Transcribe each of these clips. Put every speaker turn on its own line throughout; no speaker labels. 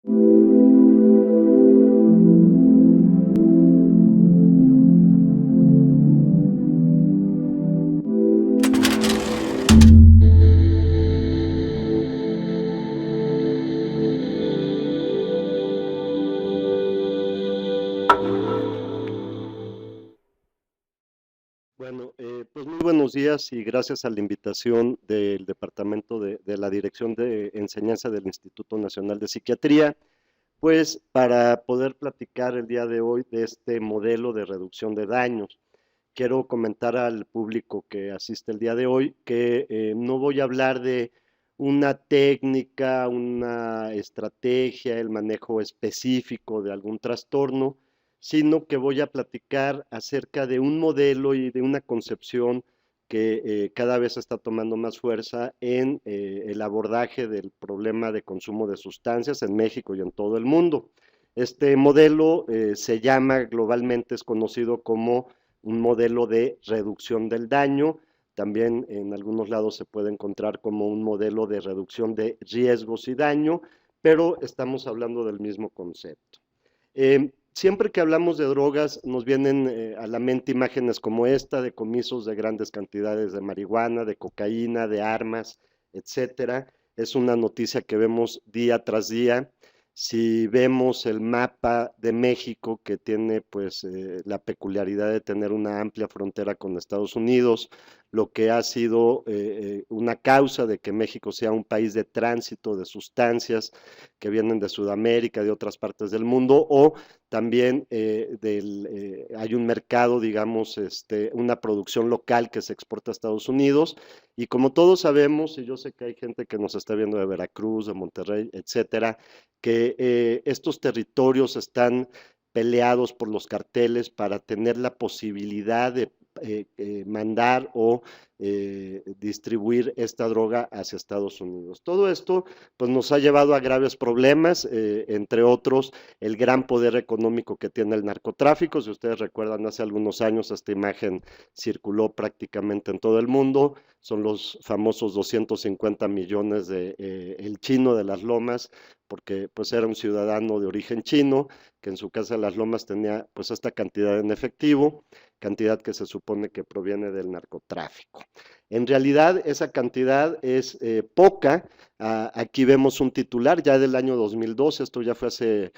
Bueno, pues muy buenos días y gracias a la invitación del Departamento de la Dirección de Enseñanza del Instituto Nacional de Psiquiatría, pues para poder platicar el día de hoy de este modelo de reducción de daños. Quiero comentar al público que asiste el día de hoy que no voy a hablar de una técnica, una estrategia, el manejo específico de algún trastorno, sino que voy a platicar acerca de un modelo y de una concepción que cada vez está tomando más fuerza en el abordaje del problema de consumo de sustancias en México y en todo el mundo. Este modelo se llama globalmente, es conocido como un modelo de reducción del daño. También en algunos lados se puede encontrar como un modelo de reducción de riesgos y daño, pero estamos hablando del mismo concepto. Siempre que hablamos de drogas nos vienen a la mente imágenes como esta, de decomisos de grandes cantidades de marihuana, de cocaína, de armas, etcétera. Es una noticia que vemos día tras día. Si vemos el mapa de México, que tiene pues la peculiaridad de tener una amplia frontera con Estados Unidos, lo que ha sido una causa de que México sea un país de tránsito de sustancias que vienen de Sudamérica, de otras partes del mundo, o también hay un mercado, digamos, una producción local que se exporta a Estados Unidos, y como todos sabemos, y yo sé que hay gente que nos está viendo de Veracruz, de Monterrey, etcétera, que estos territorios están peleados por los carteles para tener la posibilidad de mandar o distribuir esta droga hacia Estados Unidos. Todo esto pues nos ha llevado a graves problemas, entre otros el gran poder económico que tiene el narcotráfico. Si ustedes recuerdan, hace algunos años esta imagen circuló prácticamente en todo el mundo. Son los famosos 250 millones de el chino de las lomas, porque pues era un ciudadano de origen chino que en su casa de las lomas tenía pues esta cantidad en efectivo, cantidad que se supone que proviene del narcotráfico. En realidad esa cantidad es poca. Aquí vemos un titular ya del año 2012, esto ya fue hace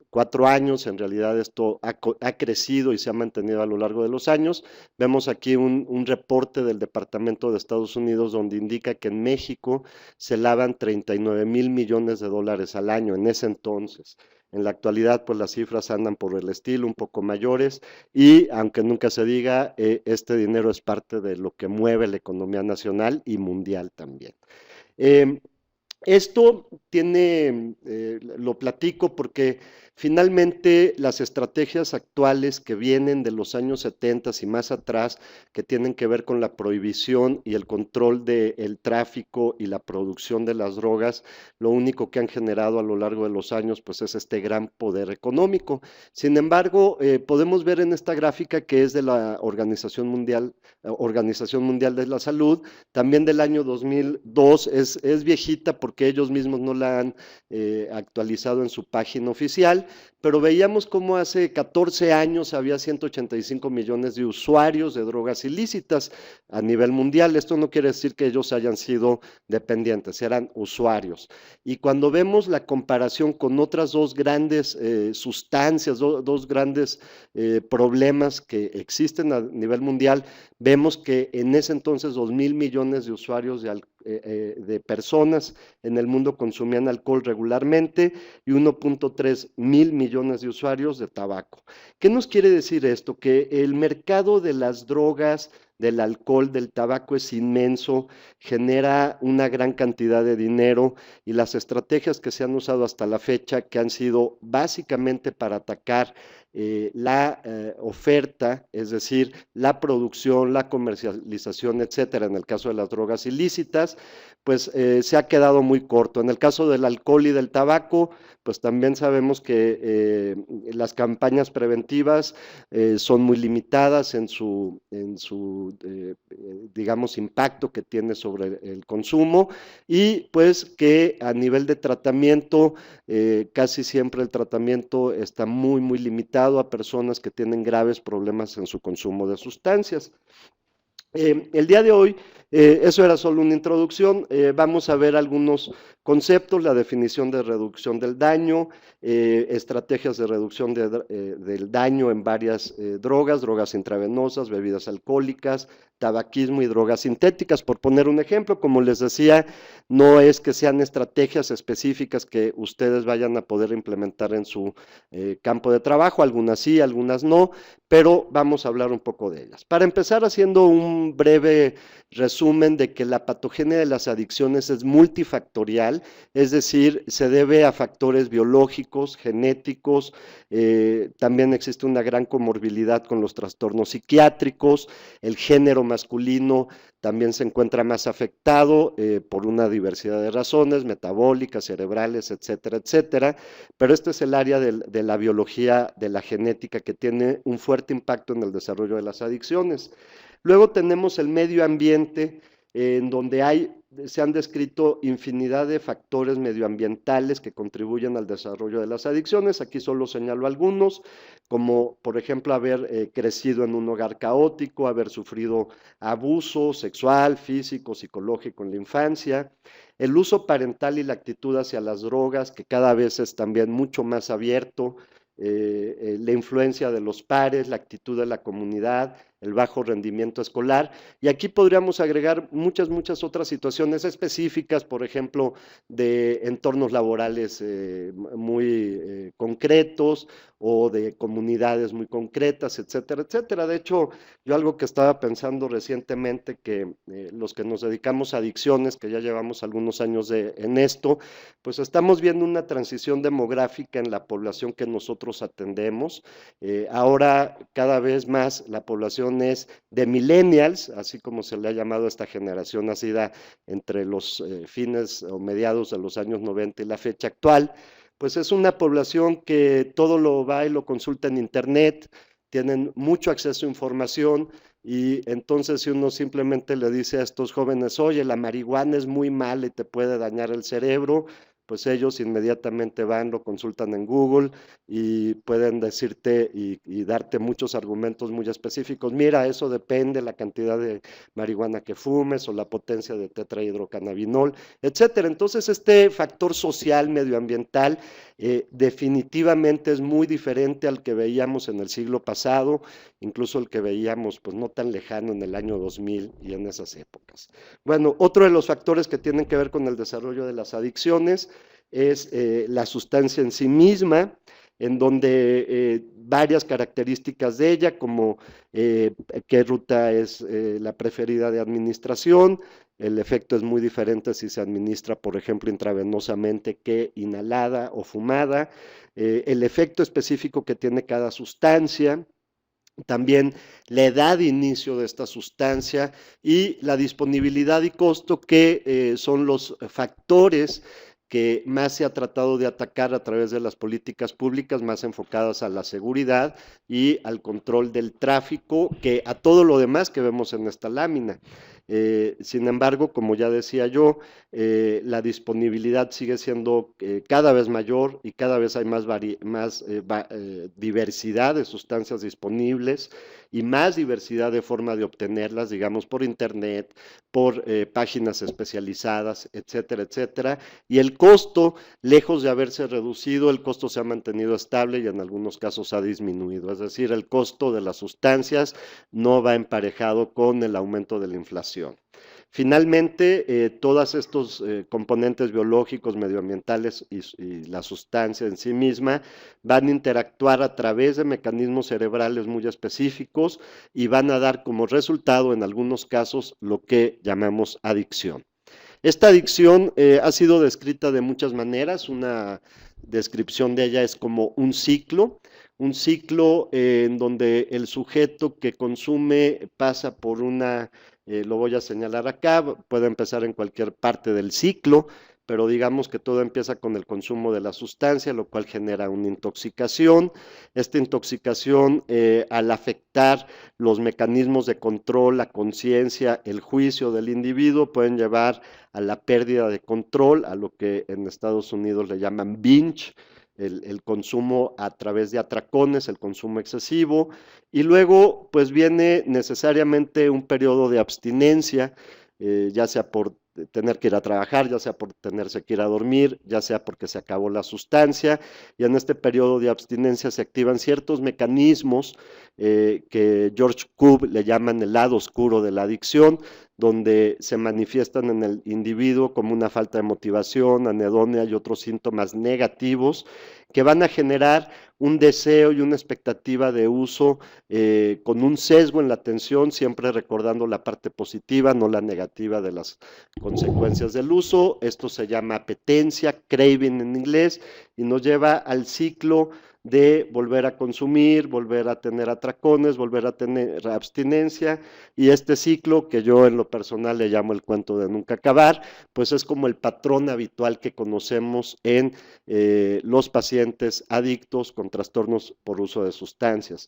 4 años, en realidad esto ha crecido y se ha mantenido a lo largo de los años. Vemos aquí un reporte del Departamento de Estados Unidos donde indica que en México se lavan 39,000 millones de dólares al año en ese entonces. En la actualidad, pues las cifras andan por el estilo, un poco mayores, y aunque nunca se diga, este dinero es parte de lo que mueve la economía nacional y mundial también. Eh, Esto tiene, lo platico porque finalmente las estrategias actuales que vienen de los años 70 y más atrás, que tienen que ver con la prohibición y el control del tráfico y la producción de las drogas, lo único que han generado a lo largo de los años pues es este gran poder económico. Sin embargo, podemos ver en esta gráfica que es de la Organización Mundial de la Salud, también del año 2002, es viejita porque ellos mismos no la han actualizado en su página oficial, pero veíamos cómo hace 14 años había 185 millones de usuarios de drogas ilícitas a nivel mundial. Esto no quiere decir que ellos hayan sido dependientes, eran usuarios. Y cuando vemos la comparación con otras dos grandes sustancias, dos grandes problemas que existen a nivel mundial, vemos que en ese entonces 2,000 millones de usuarios de personas en el mundo consumían alcohol regularmente y 1,3 mil millones de usuarios de tabaco. ¿Qué nos quiere decir esto? Que el mercado de las drogas, del alcohol, del tabaco es inmenso, genera una gran cantidad de dinero, y las estrategias que se han usado hasta la fecha, que han sido básicamente para atacar la oferta, es decir, la producción, la comercialización, etcétera, en el caso de las drogas ilícitas, pues se ha quedado muy corto. En el caso del alcohol y del tabaco, pues también sabemos que las campañas preventivas son muy limitadas en su digamos, impacto que tiene sobre el consumo, y pues que a nivel de tratamiento, casi siempre el tratamiento está muy limitado a personas que tienen graves problemas en su consumo de sustancias. El día de hoy, eso era solo una introducción, vamos a ver algunos conceptos, la definición de reducción del daño, estrategias de reducción del daño en varias drogas intravenosas, bebidas alcohólicas, tabaquismo y drogas sintéticas, por poner un ejemplo. Como les decía, no es que sean estrategias específicas que ustedes vayan a poder implementar en su campo de trabajo, algunas sí, algunas no, pero vamos a hablar un poco de ellas. Para empezar, haciendo un breve resumen de que la patogenia de las adicciones es multifactorial, es decir, se debe a factores biológicos, genéticos, también existe una gran comorbilidad con los trastornos psiquiátricos, el género masculino también se encuentra más afectado por una diversidad de razones, metabólicas, cerebrales, etcétera, etcétera, pero este es el área de la biología, de la genética, que tiene un fuerte impacto en el desarrollo de las adicciones. Luego tenemos el medio ambiente, en donde se han descrito infinidad de factores medioambientales que contribuyen al desarrollo de las adicciones. Aquí solo señalo algunos, como por ejemplo haber crecido en un hogar caótico, haber sufrido abuso sexual, físico, psicológico en la infancia, el uso parental y la actitud hacia las drogas, que cada vez es también mucho más abierto, la influencia de los pares, la actitud de la comunidad, el bajo rendimiento escolar, y aquí podríamos agregar muchas otras situaciones específicas, por ejemplo, de entornos laborales muy concretos, o de comunidades muy concretas, etcétera, etcétera. De hecho, yo algo que estaba pensando recientemente, que los que nos dedicamos a adicciones, que ya llevamos algunos años en esto, pues estamos viendo una transición demográfica en la población que nosotros atendemos. Ahora cada vez más la población es de millennials, así como se le ha llamado a esta generación nacida entre los fines o mediados de los años 90 y la fecha actual. Pues es una población que todo lo va y lo consulta en internet, tienen mucho acceso a información, y entonces si uno simplemente le dice a estos jóvenes, oye, la marihuana es muy mala y te puede dañar el cerebro, pues ellos inmediatamente van, lo consultan en Google y pueden decirte y darte muchos argumentos muy específicos. Mira, eso depende de la cantidad de marihuana que fumes o la potencia de tetrahidrocannabinol, etcétera. Entonces, este factor social, medioambiental, definitivamente es muy diferente al que veíamos en el siglo pasado, incluso el que veíamos pues no tan lejano en el año 2000 y en esas épocas. Bueno, otro de los factores que tienen que ver con el desarrollo de las adicciones es la sustancia en sí misma, en donde varias características de ella, como qué ruta es la preferida de administración. El efecto es muy diferente si se administra, por ejemplo, intravenosamente que inhalada o fumada. El efecto específico que tiene cada sustancia, también la edad de inicio de esta sustancia y la disponibilidad y costo, que son los factores que más se ha tratado de atacar a través de las políticas públicas más enfocadas a la seguridad y al control del tráfico, que a todo lo demás que vemos en esta lámina. Sin embargo, como ya decía yo, la disponibilidad sigue siendo cada vez mayor, y cada vez hay más diversidad de sustancias disponibles y más diversidad de forma de obtenerlas, digamos, por internet, por páginas especializadas, etcétera, etcétera. Y el costo, lejos de haberse reducido, el costo se ha mantenido estable y en algunos casos ha disminuido. Es decir, el costo de las sustancias no va emparejado con el aumento de la inflación. Finalmente, todos estos componentes biológicos, medioambientales y la sustancia en sí misma van a interactuar a través de mecanismos cerebrales muy específicos y van a dar como resultado, en algunos casos, lo que llamamos adicción. Esta adicción ha sido descrita de muchas maneras. Una descripción de ella es como un ciclo en donde el sujeto que consume pasa por lo voy a señalar acá, puede empezar en cualquier parte del ciclo, pero digamos que todo empieza con el consumo de la sustancia, lo cual genera una intoxicación. Esta intoxicación, al afectar los mecanismos de control, la conciencia, el juicio del individuo, pueden llevar a la pérdida de control, a lo que en Estados Unidos le llaman binge, el consumo a través de atracones, el consumo excesivo, y luego pues viene necesariamente un periodo de abstinencia, ya sea por tener que ir a trabajar, ya sea por tenerse que ir a dormir, ya sea porque se acabó la sustancia, y en este periodo de abstinencia se activan ciertos mecanismos que George Koob le llaman el lado oscuro de la adicción, donde se manifiestan en el individuo como una falta de motivación, anedonia y otros síntomas negativos que van a generar un deseo y una expectativa de uso con un sesgo en la atención, siempre recordando la parte positiva, no la negativa de las consecuencias del uso. Esto se llama apetencia, craving en inglés, y nos lleva al ciclo de volver a consumir, volver a tener atracones, volver a tener abstinencia, y este ciclo que yo en lo personal le llamo el cuento de nunca acabar, pues es como el patrón habitual que conocemos en los pacientes adictos con trastornos por uso de sustancias.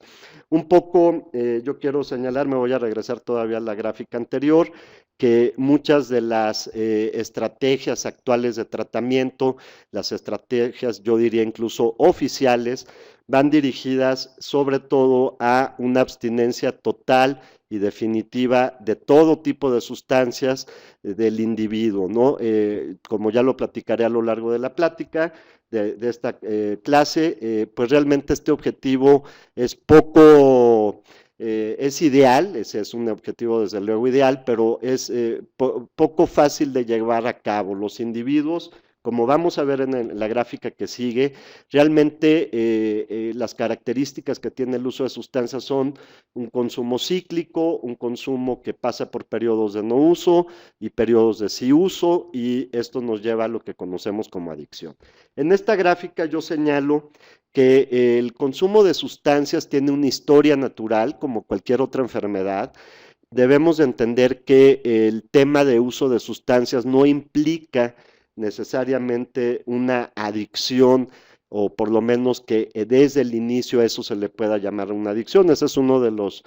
Un poco yo quiero señalar, me voy a regresar todavía a la gráfica anterior, que muchas de las estrategias actuales de tratamiento, las estrategias yo diría incluso oficiales, van dirigidas sobre todo a una abstinencia total y definitiva de todo tipo de sustancias del individuo, ¿no? Como ya lo platicaré a lo largo de la plática de esta clase, pues realmente este objetivo es poco es ideal, ese es un objetivo desde luego ideal, pero es poco fácil de llevar a cabo. Los individuos, como vamos a ver en la gráfica que sigue, realmente las características que tiene el uso de sustancias son un consumo cíclico, un consumo que pasa por periodos de no uso y periodos de sí uso, y esto nos lleva a lo que conocemos como adicción. En esta gráfica yo señalo que el consumo de sustancias tiene una historia natural como cualquier otra enfermedad. Debemos de entender que el tema de uso de sustancias no implica necesariamente una adicción, o por lo menos que desde el inicio a eso se le pueda llamar una adicción. Ese es uno de los,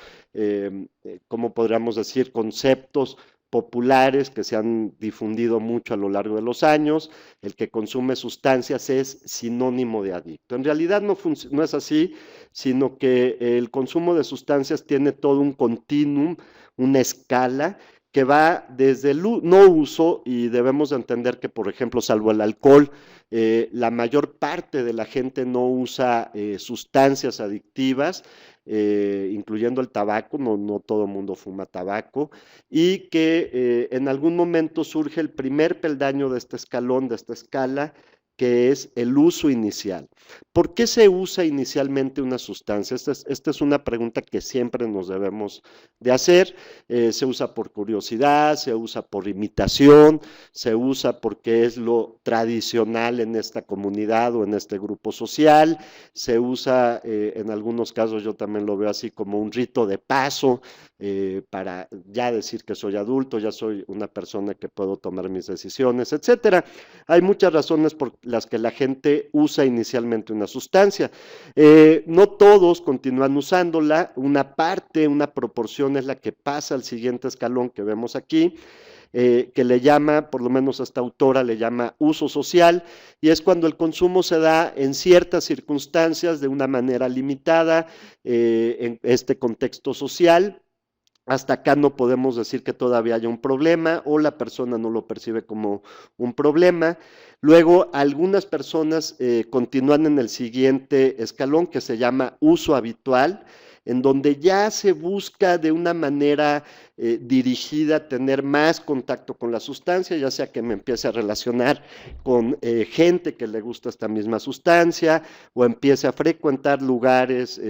¿cómo podríamos decir?, conceptos populares que se han difundido mucho a lo largo de los años. El que consume sustancias es sinónimo de adicto. En realidad no es así, sino que el consumo de sustancias tiene todo un continuum, una escala que va desde el no uso, y debemos de entender que, por ejemplo, salvo el alcohol, la mayor parte de la gente no usa sustancias adictivas, incluyendo el tabaco, no todo el mundo fuma tabaco, y que en algún momento surge el primer peldaño de este escalón, de esta escala, que es el uso inicial. ¿Por qué se usa inicialmente una sustancia? Esta es una pregunta que siempre nos debemos de hacer. Se usa por curiosidad, se usa por imitación, se usa porque es lo tradicional en esta comunidad o en este grupo social, se usa en algunos casos, yo también lo veo así, como un rito de paso, para ya decir que soy adulto, ya soy una persona que puedo tomar mis decisiones, etcétera. Hay muchas razones por las que la gente usa inicialmente una sustancia. No todos continúan usándola, una parte, una proporción es la que pasa al siguiente escalón que vemos aquí, que le llama, por lo menos esta autora le llama uso social, y es cuando el consumo se da en ciertas circunstancias de una manera limitada, en este contexto social. Hasta acá no podemos decir que todavía haya un problema o la persona no lo percibe como un problema. Luego, algunas personas continúan en el siguiente escalón que se llama uso habitual, en donde ya se busca de una manera dirigida tener más contacto con la sustancia, ya sea que me empiece a relacionar con gente que le gusta esta misma sustancia, o empiece a frecuentar lugares,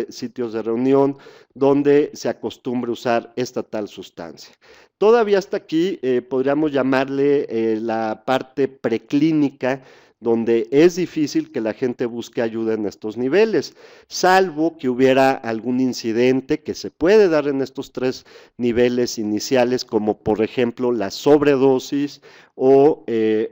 sitios de reunión donde se acostumbre a usar esta tal sustancia. Todavía hasta aquí podríamos llamarle la parte preclínica, donde es difícil que la gente busque ayuda en estos niveles, salvo que hubiera algún incidente que se puede dar en estos tres niveles iniciales, como por ejemplo la sobredosis o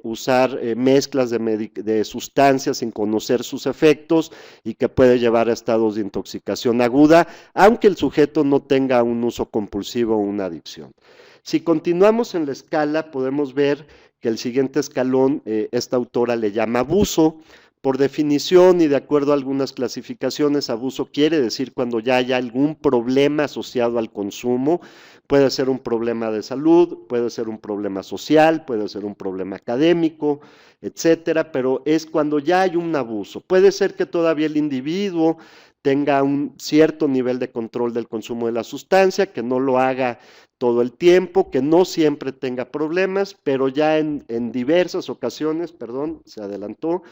usar mezclas de sustancias sin conocer sus efectos y que puede llevar a estados de intoxicación aguda, aunque el sujeto no tenga un uso compulsivo o una adicción. Si continuamos en la escala, podemos ver que el siguiente escalón, esta autora le llama abuso. Por definición y de acuerdo a algunas clasificaciones, abuso quiere decir cuando ya haya algún problema asociado al consumo. Puede ser un problema de salud, puede ser un problema social, puede ser un problema académico, etcétera, pero es cuando ya hay un abuso. Puede ser que todavía el individuo tenga un cierto nivel de control del consumo de la sustancia, que no lo haga todo el tiempo, que no siempre tenga problemas, pero ya en diversas ocasiones, perdón, se adelantó,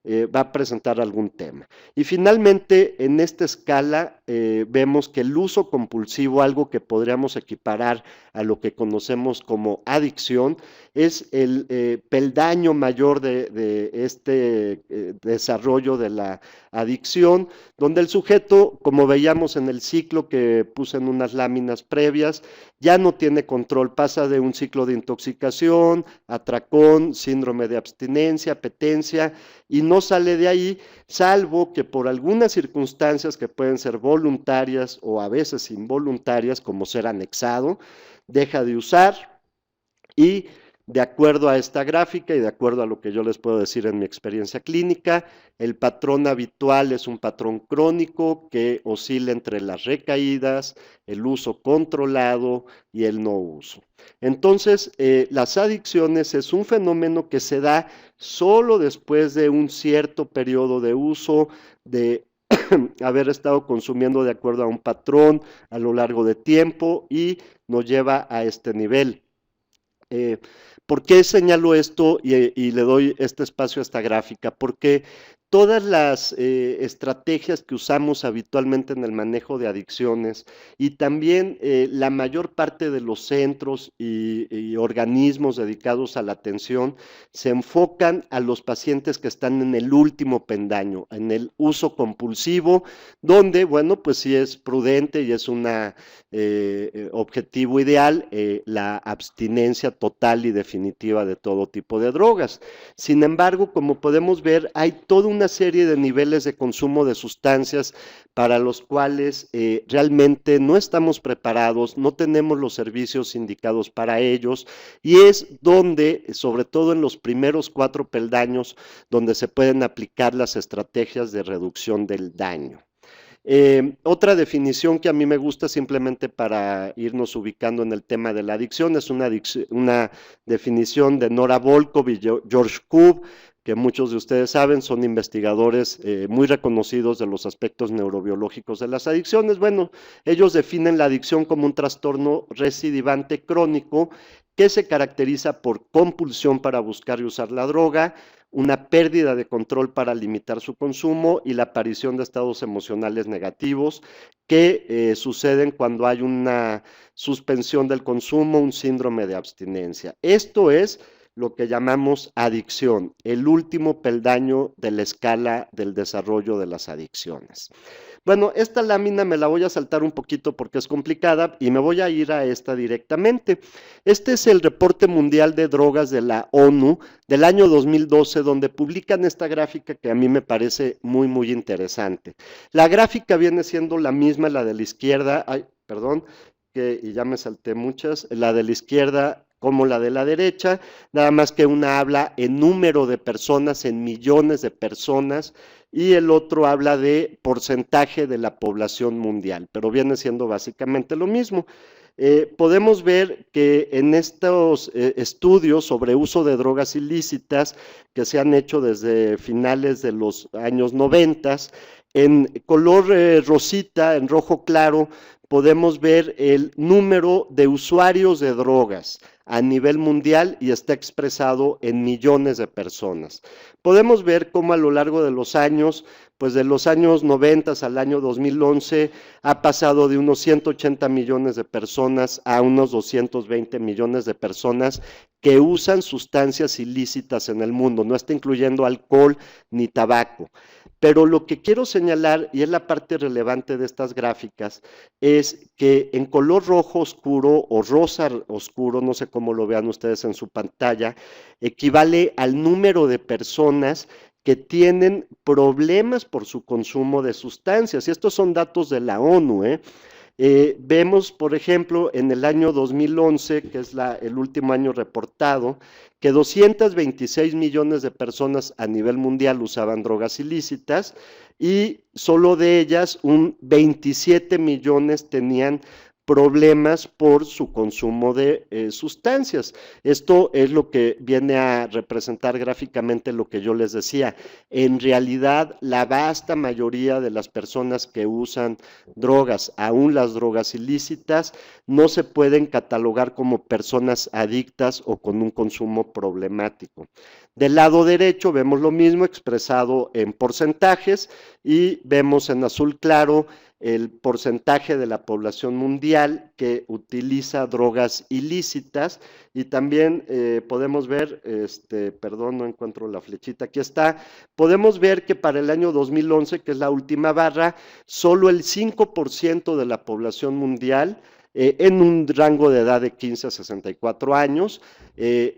va a presentar algún tema. Y finalmente, en esta escala, vemos que el uso compulsivo, algo que podríamos equiparar a lo que conocemos como adicción, es el peldaño mayor de este desarrollo de la adicción, donde el sujeto, como veíamos en el ciclo que puse en unas láminas previas, ya no tiene control, pasa de un ciclo de intoxicación, atracón, síndrome de abstinencia, apetencia, y no sale de ahí, salvo que por algunas circunstancias que pueden ser voluntarias o a veces involuntarias, como ser anexado, deja de usar y de acuerdo a esta gráfica y de acuerdo a lo que yo les puedo decir en mi experiencia clínica, el patrón habitual es un patrón crónico que oscila entre las recaídas, el uso controlado y el no uso. Entonces, las adicciones es un fenómeno que se da solo después de un cierto periodo de uso, de haber estado consumiendo de acuerdo a un patrón a lo largo de tiempo y nos lleva a este nivel. ¿Por qué señalo esto y le doy este espacio a esta gráfica? Porque todas las estrategias que usamos habitualmente en el manejo de adicciones y también la mayor parte de los centros y organismos dedicados a la atención se enfocan a los pacientes que están en el último peldaño, en el uso compulsivo, donde, bueno, pues sí es prudente y es un objetivo ideal la abstinencia total y definitiva de todo tipo de drogas. Sin embargo, como podemos ver, hay toda una serie de niveles de consumo de sustancias para los cuales realmente no estamos preparados, no tenemos los servicios indicados para ellos y es donde, sobre todo en los primeros 4 peldaños, donde se pueden aplicar las estrategias de reducción del daño. Otra definición que a mí me gusta simplemente para irnos ubicando en el tema de la adicción es una definición de Nora Volkov y George Koob, que muchos de ustedes saben, son investigadores muy reconocidos de los aspectos neurobiológicos de las adicciones. Bueno, ellos definen la adicción como un trastorno recidivante crónico que se caracteriza por compulsión para buscar y usar la droga, una pérdida de control para limitar su consumo y la aparición de estados emocionales negativos que suceden cuando hay una suspensión del consumo, un síndrome de abstinencia. Esto es lo que llamamos adicción, el último peldaño de la escala del desarrollo de las adicciones. Bueno, esta lámina me la voy a saltar un poquito porque es complicada y me voy a ir a esta directamente. Este es el reporte mundial de drogas de la ONU del año 2012, donde publican esta gráfica que a mí me parece muy, muy interesante. La gráfica viene siendo la misma, la de la izquierda, y ya me salté muchas, la de la izquierda como la de la derecha, nada más que una habla en número de personas, en millones de personas, y el otro habla de porcentaje de la población mundial, pero viene siendo básicamente lo mismo. Podemos ver que en estos estudios sobre uso de drogas ilícitas que se han hecho desde finales de los años 90, en color rosita, en rojo claro, podemos ver el número de usuarios de drogas a nivel mundial y está expresado en millones de personas. Podemos ver cómo a lo largo de los años pues de los años 90 al año 2011 ha pasado de unos 180 millones de personas a unos 220 millones de personas que usan sustancias ilícitas en el mundo, no está incluyendo alcohol ni tabaco. Pero lo que quiero señalar, y es la parte relevante de estas gráficas, es que en color rojo oscuro o rosa oscuro, no sé cómo lo vean ustedes en su pantalla, equivale al número de personas que tienen problemas por su consumo de sustancias. Y estos son datos de la ONU, ¿eh? Vemos, por ejemplo, en el año 2011, que es el último año reportado, que 226 millones de personas a nivel mundial usaban drogas ilícitas y solo de ellas un 27 millones tenían problemas por su consumo de sustancias. Esto es lo que viene a representar gráficamente lo que yo les decía. En realidad, la vasta mayoría de las personas que usan drogas, aún las drogas ilícitas, no se pueden catalogar como personas adictas o con un consumo problemático. Del lado derecho vemos lo mismo expresado en porcentajes y vemos en azul claro el porcentaje de la población mundial que utiliza drogas ilícitas y también podemos ver, perdón, no encuentro la flechita, aquí está, podemos ver que para el año 2011, que es la última barra, solo el 5% de la población mundial en un rango de edad de 15 a 64 años,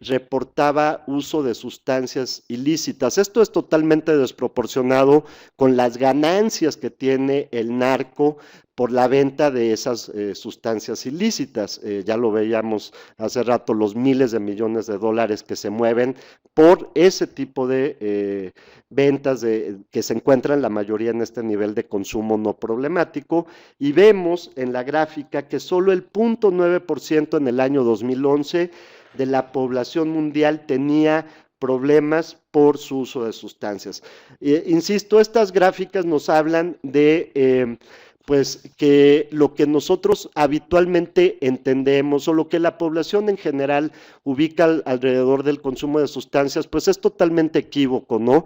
reportaba uso de sustancias ilícitas. Esto es totalmente desproporcionado con las ganancias que tiene el narco por la venta de esas sustancias ilícitas. Ya lo veíamos hace rato, los miles de millones de dólares que se mueven por ese tipo de ventas que se encuentran la mayoría en este nivel de consumo no problemático, y vemos en la gráfica que solo el 0.9% en el año 2011 de la población mundial tenía problemas por su uso de sustancias. Insisto, estas gráficas nos hablan de pues que lo que nosotros habitualmente entendemos o lo que la población en general ubica alrededor del consumo de sustancias, pues es totalmente equívoco, ¿no?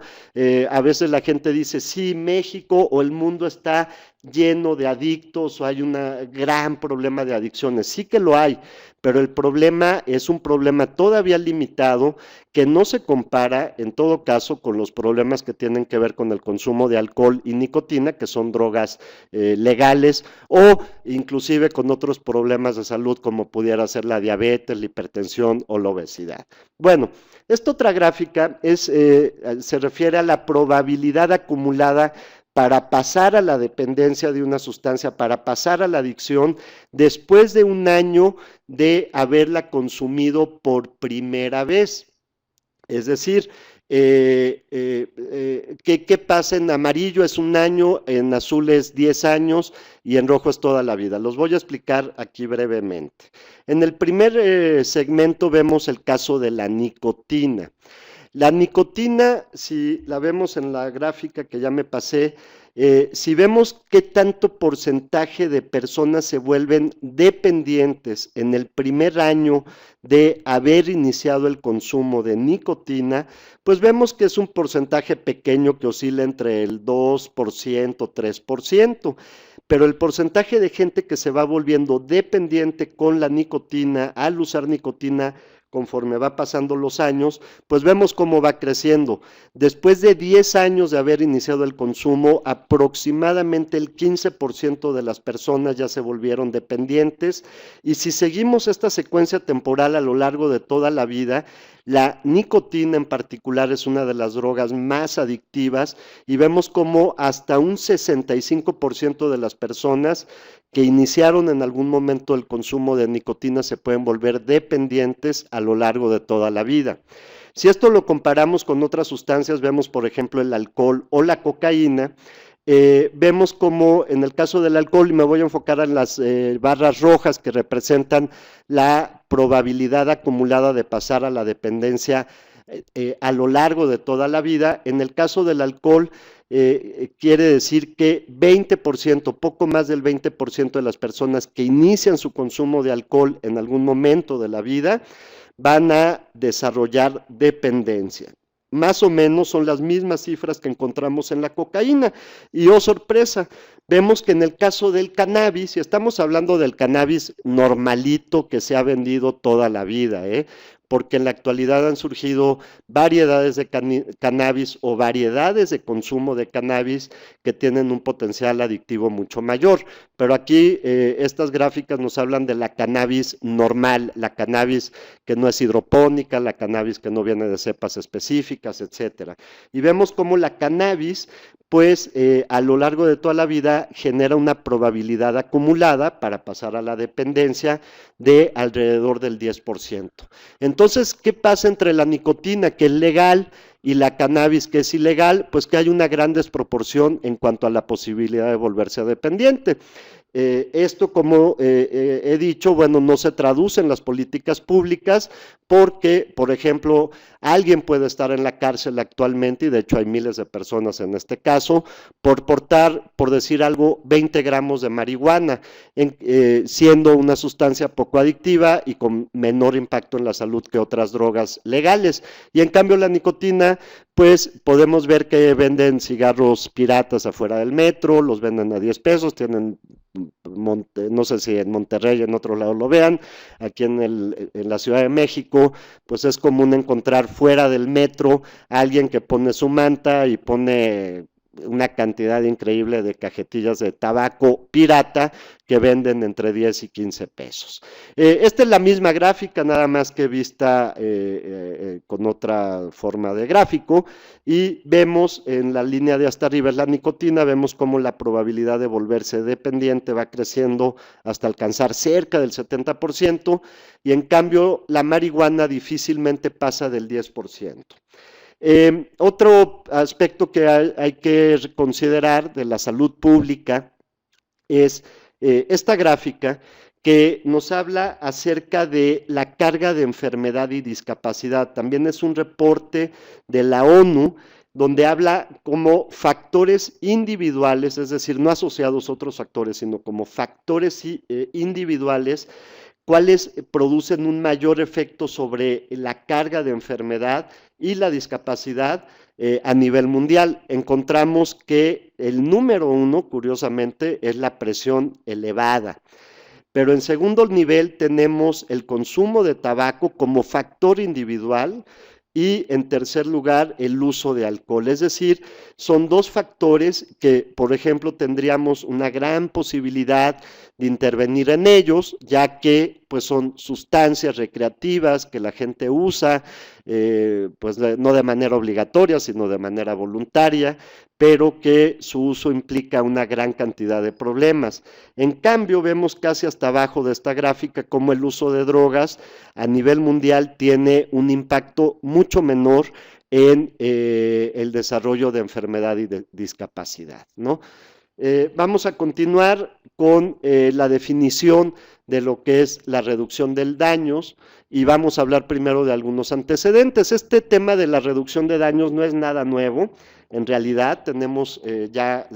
A veces la gente dice, sí, México o el mundo está lleno de adictos o hay un gran problema de adicciones. Sí que lo hay, pero el problema es un problema todavía limitado que no se compara en todo caso con los problemas que tienen que ver con el consumo de alcohol y nicotina, que son drogas legales, o inclusive con otros problemas de salud como pudiera ser la diabetes, la hipertensión o la obesidad. Bueno, esta otra gráfica se refiere a la probabilidad acumulada para pasar a la dependencia de una sustancia, para pasar a la adicción, después de un año de haberla consumido por primera vez. Es decir, ¿qué pasa? En amarillo es un año, en azul es 10 años y en rojo es toda la vida. Los voy a explicar aquí brevemente. En el primer segmento vemos el caso de la nicotina. La nicotina, si la vemos en la gráfica que ya me pasé, si vemos qué tanto porcentaje de personas se vuelven dependientes en el primer año de haber iniciado el consumo de nicotina, pues vemos que es un porcentaje pequeño que oscila entre el 2%, 3%. Pero el porcentaje de gente que se va volviendo dependiente con la nicotina al usar nicotina conforme va pasando los años, pues vemos cómo va creciendo. Después de 10 años de haber iniciado el consumo, aproximadamente el 15% de las personas ya se volvieron dependientes, y si seguimos esta secuencia temporal a lo largo de toda la vida, la nicotina en particular es una de las drogas más adictivas y vemos cómo hasta un 65% de las personas que iniciaron en algún momento el consumo de nicotina se pueden volver dependientes a lo largo de toda la vida. Si esto lo comparamos con otras sustancias, vemos por ejemplo el alcohol o la cocaína, vemos como en el caso del alcohol, y me voy a enfocar en las barras rojas que representan la probabilidad acumulada de pasar a la dependencia a lo largo de toda la vida. En el caso del alcohol, quiere decir que 20%, poco más del 20% de las personas que inician su consumo de alcohol en algún momento de la vida van a desarrollar dependencia. más o menos son las mismas cifras que encontramos en la cocaína. Y oh sorpresa, vemos que en el caso del cannabis, y estamos hablando del cannabis normalito que se ha vendido toda la vida, porque en la actualidad han surgido variedades de cannabis o variedades de consumo de cannabis que tienen un potencial adictivo mucho mayor. Pero aquí estas gráficas nos hablan de la cannabis normal, la cannabis que no es hidropónica, la cannabis que no viene de cepas específicas, etcétera. Y vemos cómo la cannabis pues a lo largo de toda la vida genera una probabilidad acumulada para pasar a la dependencia de alrededor del 10%. Entonces, ¿qué pasa entre la nicotina, que es legal, y la cannabis, que es ilegal? Pues que hay una gran desproporción en cuanto a la posibilidad de volverse dependiente. Esto, como he dicho, bueno, no se traduce en las políticas públicas porque, por ejemplo, alguien puede estar en la cárcel actualmente, y de hecho hay miles de personas en este caso, por portar, por decir algo, 20 gramos de marihuana, siendo una sustancia poco adictiva y con menor impacto en la salud que otras drogas legales. Y en cambio la nicotina, pues podemos ver que venden cigarros piratas afuera del metro, los venden a 10 pesos, tienen no sé si en Monterrey, en otro lado lo vean, aquí en la Ciudad de México, pues es común encontrar fuera del metro a alguien que pone su manta y pone una cantidad increíble de cajetillas de tabaco pirata que venden entre 10 y 15 pesos. Esta es la misma gráfica, nada más que vista con otra forma de gráfico, y vemos en la línea de hasta arriba es la nicotina, vemos cómo la probabilidad de volverse dependiente va creciendo hasta alcanzar cerca del 70%, y en cambio la marihuana difícilmente pasa del 10%. Otro aspecto que hay que considerar de la salud pública es esta gráfica que nos habla acerca de la carga de enfermedad y discapacidad. También es un reporte de la ONU donde habla como factores individuales, es decir, no asociados a otros factores, sino como factores individuales, cuáles producen un mayor efecto sobre la carga de enfermedad y la discapacidad a nivel mundial. Encontramos que el número 1, curiosamente, es la presión elevada. Pero en segundo nivel tenemos el consumo de tabaco como factor individual, y en tercer lugar el uso de alcohol. Es decir, son dos factores que, por ejemplo, tendríamos una gran posibilidad de intervenir en ellos, ya que pues son sustancias recreativas que la gente usa, pues no de manera obligatoria, sino de manera voluntaria, pero que su uso implica una gran cantidad de problemas. En cambio, vemos casi hasta abajo de esta gráfica cómo el uso de drogas a nivel mundial tiene un impacto mucho menor en el desarrollo de enfermedad y de discapacidad, ¿no? Vamos a continuar con la definición de lo que es la reducción del daños, y vamos a hablar primero de algunos antecedentes. Este tema de la reducción de daños no es nada nuevo. En realidad tenemos, ya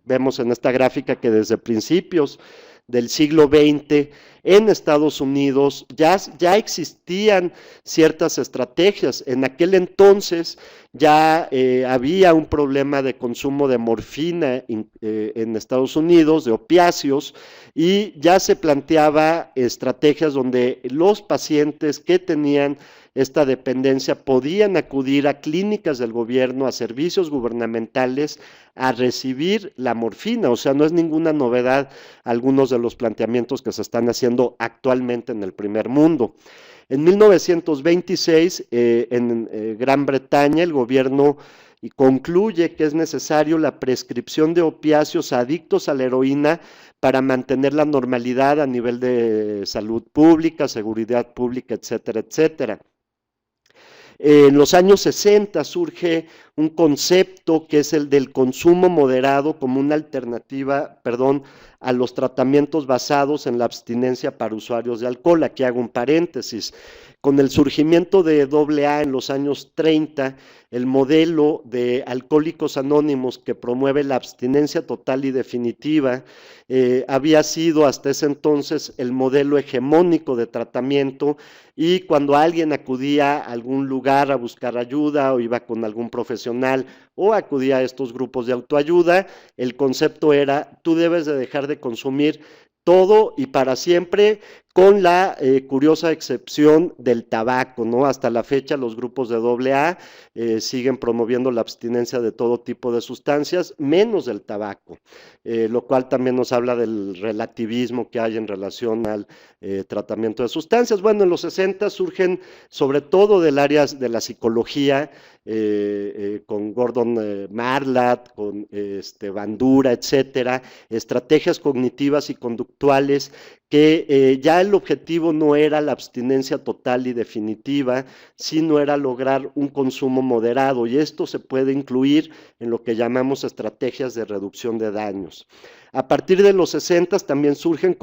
vemos en esta gráfica que desde principios del siglo XX en Estados Unidos ya existían ciertas estrategias. En aquel entonces ya había un problema de consumo de morfina en Estados Unidos, de opiáceos, y ya se planteaba estrategias donde los pacientes que tenían esta dependencia podían acudir a clínicas del gobierno, a servicios gubernamentales, a recibir la morfina. O sea, no es ninguna novedad algunos de los planteamientos que se están haciendo actualmente en el primer mundo. En 1926, en Gran Bretaña, el gobierno concluye que es necesario la prescripción de opiáceos a adictos a la heroína para mantener la normalidad a nivel de salud pública, seguridad pública, etcétera, etcétera. En los años 60 surge un concepto que es el del consumo moderado como una alternativa, a los tratamientos basados en la abstinencia para usuarios de alcohol. Aquí hago un paréntesis. Con el surgimiento de AA en los años 30, el modelo de Alcohólicos Anónimos que promueve la abstinencia total y definitiva había sido hasta ese entonces el modelo hegemónico de tratamiento, y cuando alguien acudía a algún lugar a buscar ayuda o iba con algún profesional o acudía a estos grupos de autoayuda, el concepto era: tú debes de dejar de consumir todo y para siempre, con la curiosa excepción del tabaco, ¿no? Hasta la fecha los grupos de AA siguen promoviendo la abstinencia de todo tipo de sustancias, menos del tabaco, lo cual también nos habla del relativismo que hay en relación al tratamiento de sustancias. Bueno, en los 60 surgen, sobre todo del área de la psicología, con Gordon Marlatt, con Bandura, etcétera, estrategias cognitivas y conductuales que ya el objetivo no era la abstinencia total y definitiva, sino era lograr un consumo moderado, y esto se puede incluir en lo que llamamos estrategias de reducción de daños. A partir de los 60 también surgen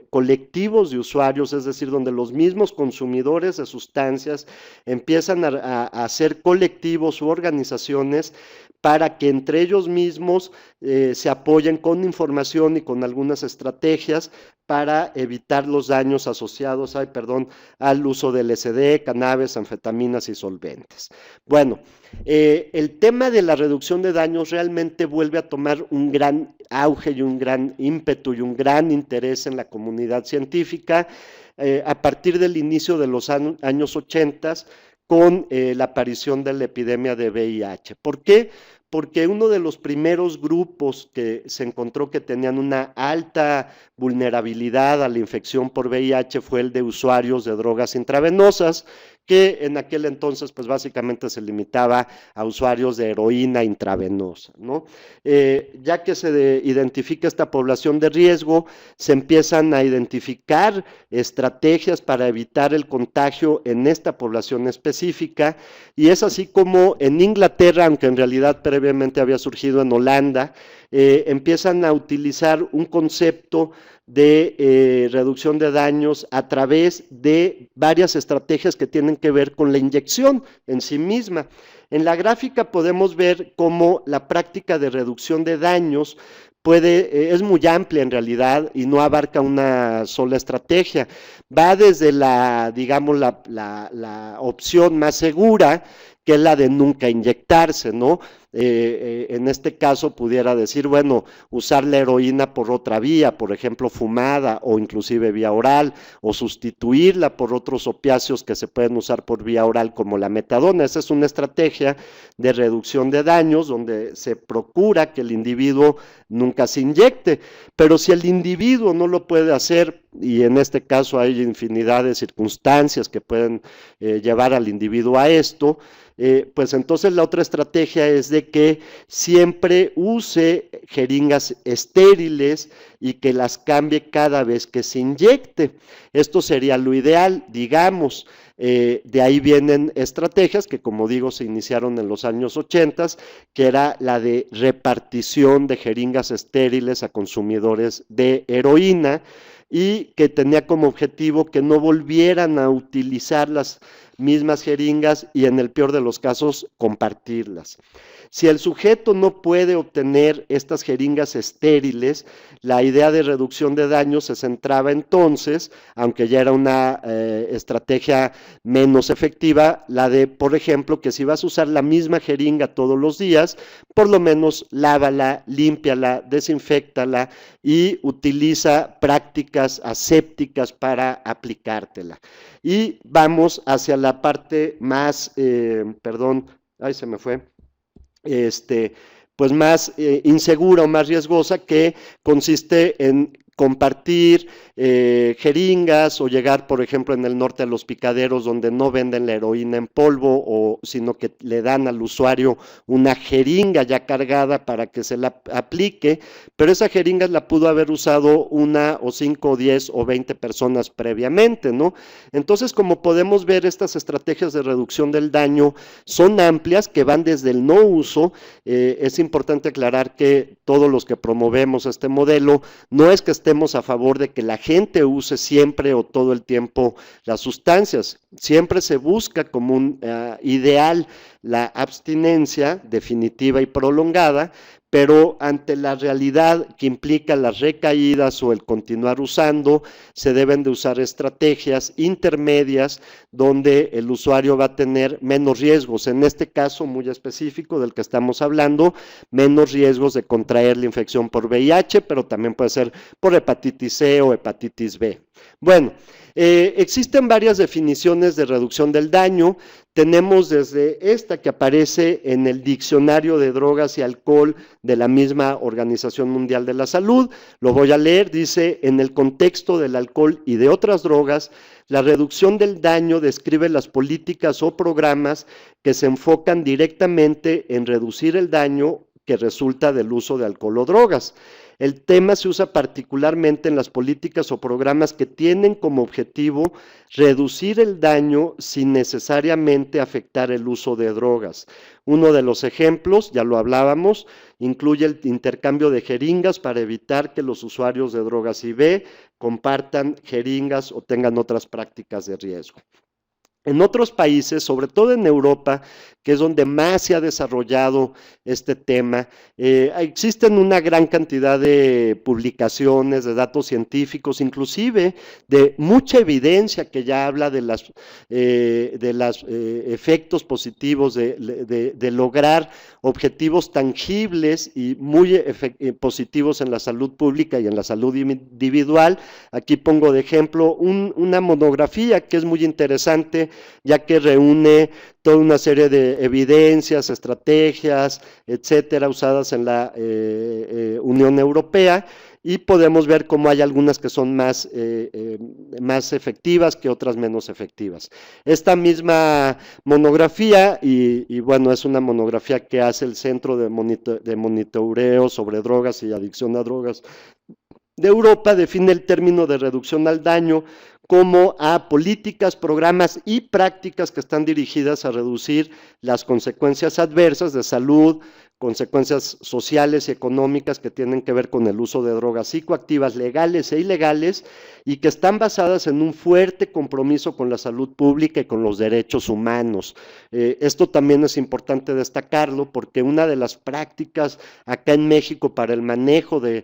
colectivos de usuarios, es decir, donde los mismos consumidores de sustancias empiezan a hacer colectivos u organizaciones para que entre ellos mismos se apoyen con información y con algunas estrategias para evitar los daños asociados al uso de LSD, cannabis, anfetaminas y solventes. Bueno, el tema de la reducción de daños realmente vuelve a tomar un gran auge y un gran ímpetu y un gran interés en la comunidad científica a partir del inicio de los años 80 con la aparición de la epidemia de VIH. ¿Por qué? Porque uno de los primeros grupos que se encontró que tenían una alta vulnerabilidad a la infección por VIH fue el de usuarios de drogas intravenosas, que en aquel entonces pues básicamente se limitaba a usuarios de heroína intravenosa, ¿no? Ya que se identifica esta población de riesgo, se empiezan a identificar estrategias para evitar el contagio en esta población específica, y es así como en Inglaterra, aunque en realidad previamente había surgido en Holanda, empiezan a utilizar un concepto de reducción de daños a través de varias estrategias que tienen que ver con la inyección en sí misma. En la gráfica podemos ver cómo la práctica de reducción de daños es muy amplia en realidad y no abarca una sola estrategia. Va desde digamos, la opción más segura, que es la de nunca inyectarse, ¿no? En este caso pudiera decir, bueno, usar la heroína por otra vía, por ejemplo, fumada o inclusive vía oral, o sustituirla por otros opiáceos que se pueden usar por vía oral como la metadona. Esa es una estrategia de reducción de daños donde se procura que el individuo nunca se inyecte, pero si el individuo no lo puede hacer, y en este caso hay infinidad de circunstancias que pueden llevar al individuo a esto, pues entonces la otra estrategia es de que siempre use jeringas estériles y que las cambie cada vez que se inyecte. Esto sería lo ideal, digamos. De ahí vienen estrategias que, como digo, se iniciaron en los años 80, que era la de repartición de jeringas estériles a consumidores de heroína, y que tenía como objetivo que no volvieran a utilizar las mismas jeringas y, en el peor de los casos, compartirlas. Si el sujeto no puede obtener estas jeringas estériles, la idea de reducción de daños se centraba entonces, aunque ya era una estrategia menos efectiva, la de, por ejemplo, que si vas a usar la misma jeringa todos los días, por lo menos lávala, límpiala, desinféctala y utiliza prácticas asépticas para aplicártela. Y vamos hacia la parte más, se me fue, pues más insegura o más riesgosa, que consiste en compartir jeringas o llegar, por ejemplo, en el norte a los picaderos donde no venden la heroína en polvo, sino que le dan al usuario una jeringa ya cargada para que se la aplique, pero esa jeringa la pudo haber usado 1 o 5 o 10 o 20 personas previamente, ¿no? Entonces, como podemos ver, estas estrategias de reducción del daño son amplias, que van desde el no uso. Es importante aclarar que todos los que promovemos este modelo, no es que estemos a favor de que la gente use siempre o todo el tiempo las sustancias, siempre se busca como un ideal la abstinencia definitiva y prolongada, pero ante la realidad que implica las recaídas o el continuar usando, se deben de usar estrategias intermedias donde el usuario va a tener menos riesgos, en este caso muy específico del que estamos hablando, menos riesgos de contraer la infección por VIH, pero también puede ser por hepatitis C o hepatitis B. Bueno, existen varias definiciones de reducción del daño. Tenemos desde esta que aparece en el Diccionario de Drogas y Alcohol de la misma Organización Mundial de la Salud. Lo voy a leer, dice: en el contexto del alcohol y de otras drogas, la reducción del daño describe las políticas o programas que se enfocan directamente en reducir el daño que resulta del uso de alcohol o drogas. El tema se usa particularmente en las políticas o programas que tienen como objetivo reducir el daño sin necesariamente afectar el uso de drogas. Uno de los ejemplos, ya lo hablábamos, incluye el intercambio de jeringas para evitar que los usuarios de drogas IV compartan jeringas o tengan otras prácticas de riesgo. En otros países, sobre todo en Europa, que es donde más se ha desarrollado este tema, existen una gran cantidad de publicaciones, de datos científicos, inclusive de mucha evidencia que ya habla de los efectos positivos de lograr objetivos tangibles y muy positivos en la salud pública y en la salud individual. Aquí pongo de ejemplo una monografía que es muy interesante, ya que reúne toda una serie de evidencias, estrategias, etcétera, usadas en la Unión Europea, y podemos ver cómo hay algunas que son más efectivas que otras menos efectivas. Esta misma monografía, y bueno, es una monografía que hace el Centro de Monitoreo sobre Drogas y Adicción a Drogas de Europa, define el término de reducción al daño como a políticas, programas y prácticas que están dirigidas a reducir las consecuencias adversas de salud, consecuencias sociales y económicas que tienen que ver con el uso de drogas psicoactivas legales e ilegales y que están basadas en un fuerte compromiso con la salud pública y con los derechos humanos. Esto también es importante destacarlo porque una de las prácticas acá en México para el manejo de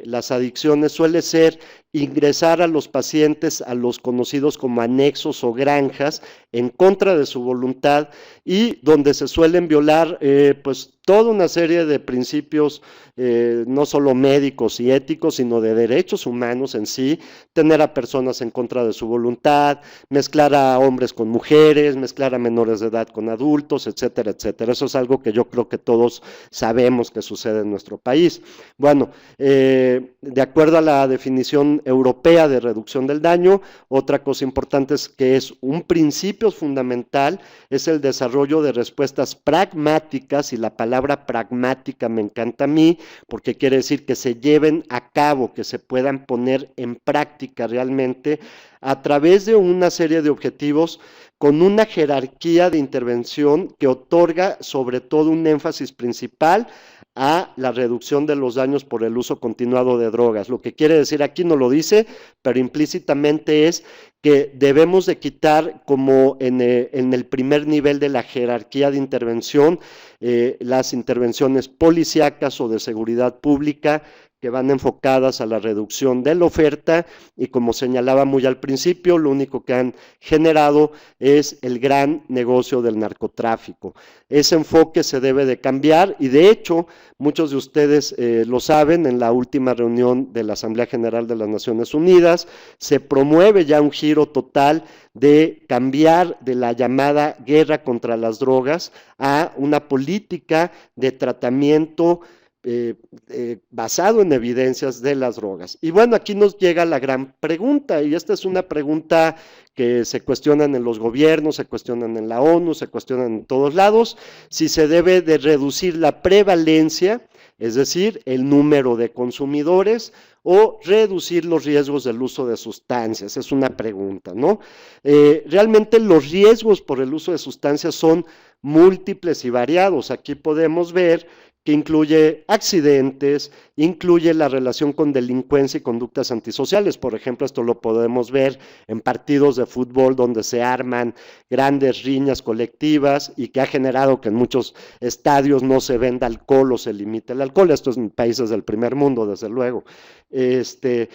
las adicciones suele ser ingresar a los pacientes a los conocidos como anexos o granjas en contra de su voluntad y donde se suelen violar pues toda una serie de principios no solo médicos y éticos, sino de derechos humanos en sí, tener a personas en contra de su voluntad, mezclar a hombres con mujeres, mezclar a menores de edad con adultos, etcétera, etcétera. Eso es algo que yo creo que todos sabemos que sucede en nuestro país. Bueno, de acuerdo a la definición europea de reducción del daño, otra cosa importante es que es un principio fundamental, es el desarrollo de respuestas pragmáticas, y la palabra pragmática me encanta a mí, porque quiere decir que se lleven a cabo, que se puedan poner en práctica realmente a través de una serie de objetivos con una jerarquía de intervención que otorga sobre todo un énfasis principal a la reducción de los daños por el uso continuado de drogas. Lo que quiere decir aquí no lo dice, pero implícitamente es que debemos de quitar como en el primer nivel de la jerarquía de intervención las intervenciones policíacas o de seguridad pública que van enfocadas a la reducción de la oferta y, como señalaba muy al principio, lo único que han generado es el gran negocio del narcotráfico. Ese enfoque se debe de cambiar y, de hecho, muchos de ustedes lo saben, en la última reunión de la Asamblea General de las Naciones Unidas se promueve ya un giro total de cambiar de la llamada guerra contra las drogas a una política de tratamiento basado en evidencias de las drogas. Y bueno, aquí nos llega la gran pregunta, y esta es una pregunta que se cuestionan en los gobiernos, se cuestionan en la ONU, se cuestionan en todos lados, si se debe de reducir la prevalencia, es decir, el número de consumidores, o reducir los riesgos del uso de sustancias, es una pregunta, ¿no? Realmente los riesgos por el uso de sustancias son múltiples y variados. Aquí podemos ver que incluye accidentes, incluye la relación con delincuencia y conductas antisociales. Por ejemplo, esto lo podemos ver en partidos de fútbol donde se arman grandes riñas colectivas y que ha generado que en muchos estadios no se venda alcohol o se limite el alcohol. Esto es en países del primer mundo, desde luego. Que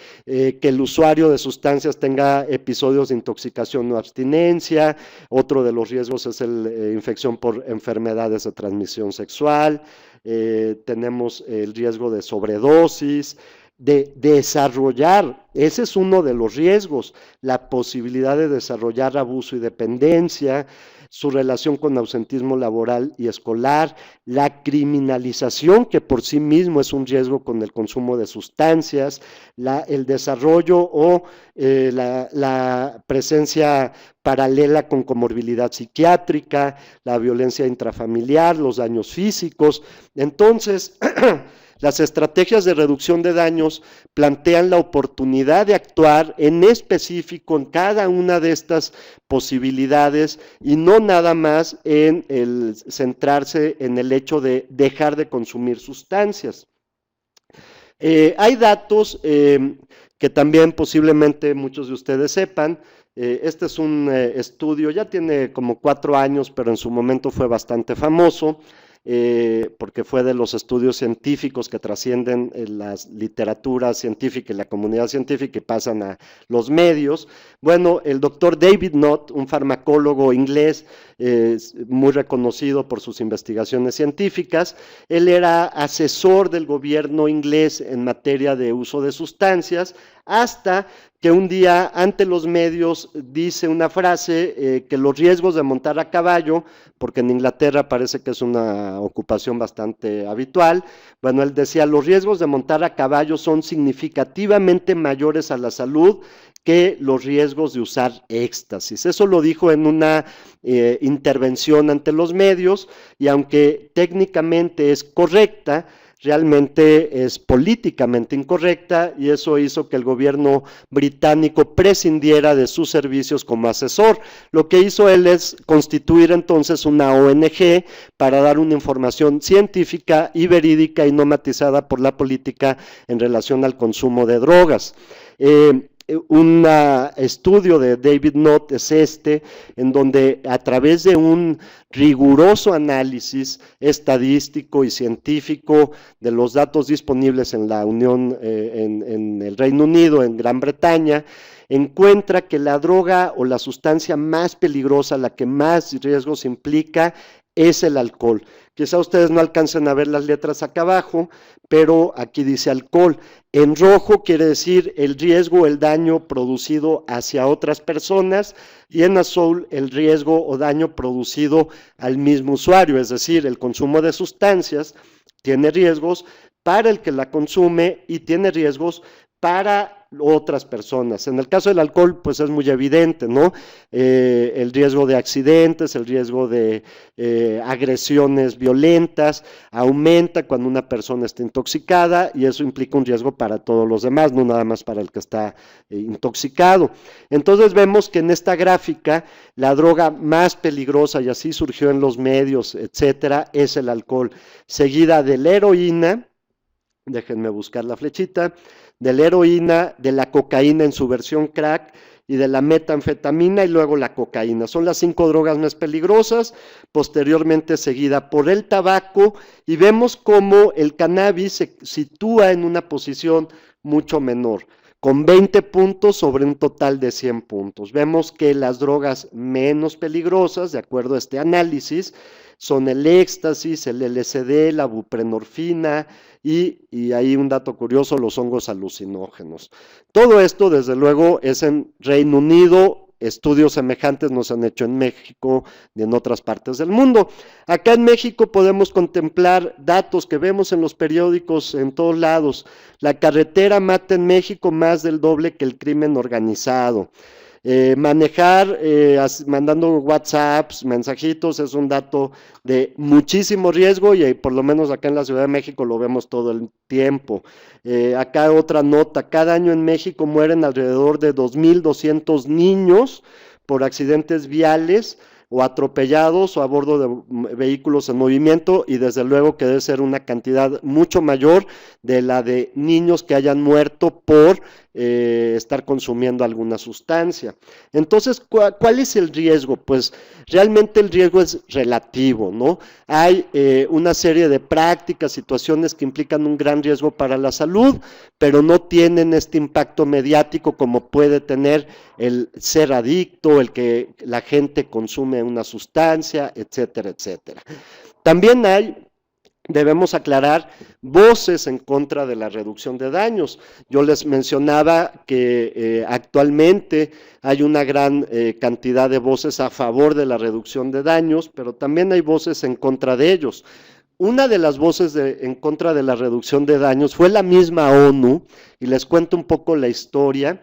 el usuario de sustancias tenga episodios de intoxicación o abstinencia. Otro de los riesgos es la infección por enfermedades de transmisión sexual. Tenemos el riesgo de sobredosis, de desarrollar, ese es uno de los riesgos, la posibilidad de desarrollar abuso y dependencia, su relación con ausentismo laboral y escolar, la criminalización, que por sí mismo es un riesgo con el consumo de sustancias, el desarrollo o la presencia paralela con comorbilidad psiquiátrica, la violencia intrafamiliar, los daños físicos. Entonces, las estrategias de reducción de daños plantean la oportunidad de actuar en específico en cada una de estas posibilidades y no nada más en el centrarse en el hecho de dejar de consumir sustancias. Hay datos que también posiblemente muchos de ustedes sepan. Este es un estudio, ya tiene como 4 años, pero en su momento fue bastante famoso. Porque fue de los estudios científicos que trascienden las literaturas científicas y la comunidad científica y pasan a los medios. Bueno, el doctor David Nutt, un farmacólogo inglés muy reconocido por sus investigaciones científicas, él era asesor del gobierno inglés en materia de uso de sustancias, hasta que un día ante los medios dice una frase que los riesgos de montar a caballo, porque en Inglaterra parece que es una ocupación bastante habitual, bueno, él decía, los riesgos de montar a caballo son significativamente mayores a la salud que los riesgos de usar éxtasis. Eso lo dijo en una intervención ante los medios, y aunque técnicamente es correcta, realmente es políticamente incorrecta, y eso hizo que el gobierno británico prescindiera de sus servicios como asesor. Lo que hizo él es constituir entonces una ONG para dar una información científica y verídica y no matizada por la política en relación al consumo de drogas. Un estudio de David Nutt es en donde a través de un riguroso análisis estadístico y científico de los datos disponibles en la Unión, en el Reino Unido, en Gran Bretaña, encuentra que la droga o la sustancia más peligrosa, la que más riesgos implica, es el alcohol. Quizá ustedes no alcancen a ver las letras acá abajo, pero aquí dice alcohol. En rojo quiere decir el riesgo o el daño producido hacia otras personas, y en azul el riesgo o daño producido al mismo usuario, es decir, el consumo de sustancias tiene riesgos para el que la consume y tiene riesgos para otras personas. En el caso del alcohol, pues es muy evidente, ¿no? El riesgo de accidentes, el riesgo de agresiones violentas aumenta cuando una persona está intoxicada, y eso implica un riesgo para todos los demás, no nada más para el que está intoxicado. Entonces vemos que en esta gráfica la droga más peligrosa, y así surgió en los medios, etcétera, es el alcohol, seguida de la heroína, déjenme buscar la flechita, de la heroína, de la cocaína en su versión crack y de la metanfetamina, y luego la cocaína. Son las 5 drogas más peligrosas, posteriormente seguida por el tabaco, y vemos cómo el cannabis se sitúa en una posición mucho menor, con 20 puntos sobre un total de 100 puntos. Vemos que las drogas menos peligrosas, de acuerdo a este análisis, son el éxtasis, el LSD, la buprenorfina y hay un dato curioso, los hongos alucinógenos. Todo esto, desde luego, es en Reino Unido, estudios semejantes no se han hecho en México ni en otras partes del mundo. Acá en México podemos contemplar datos que vemos en los periódicos en todos lados. La carretera mata en México más del doble que el crimen organizado. Manejar mandando WhatsApps, mensajitos, es un dato de muchísimo riesgo y por lo menos acá en la Ciudad de México lo vemos todo el tiempo. Acá otra nota, cada año en México mueren alrededor de 2,200 niños por accidentes viales o atropellados o a bordo de vehículos en movimiento, y desde luego que debe ser una cantidad mucho mayor de la de niños que hayan muerto por estar consumiendo alguna sustancia. Entonces, ¿cuál es el riesgo? Pues realmente el riesgo es relativo, ¿no? Hay una serie de prácticas, situaciones que implican un gran riesgo para la salud, pero no tienen este impacto mediático como puede tener el ser adicto, el que la gente consume una sustancia, etcétera, etcétera. También debemos aclarar voces en contra de la reducción de daños. Yo les mencionaba que actualmente hay una gran cantidad de voces a favor de la reducción de daños, pero también hay voces en contra de ellos. Una de las voces en contra de la reducción de daños fue la misma ONU, y les cuento un poco la historia.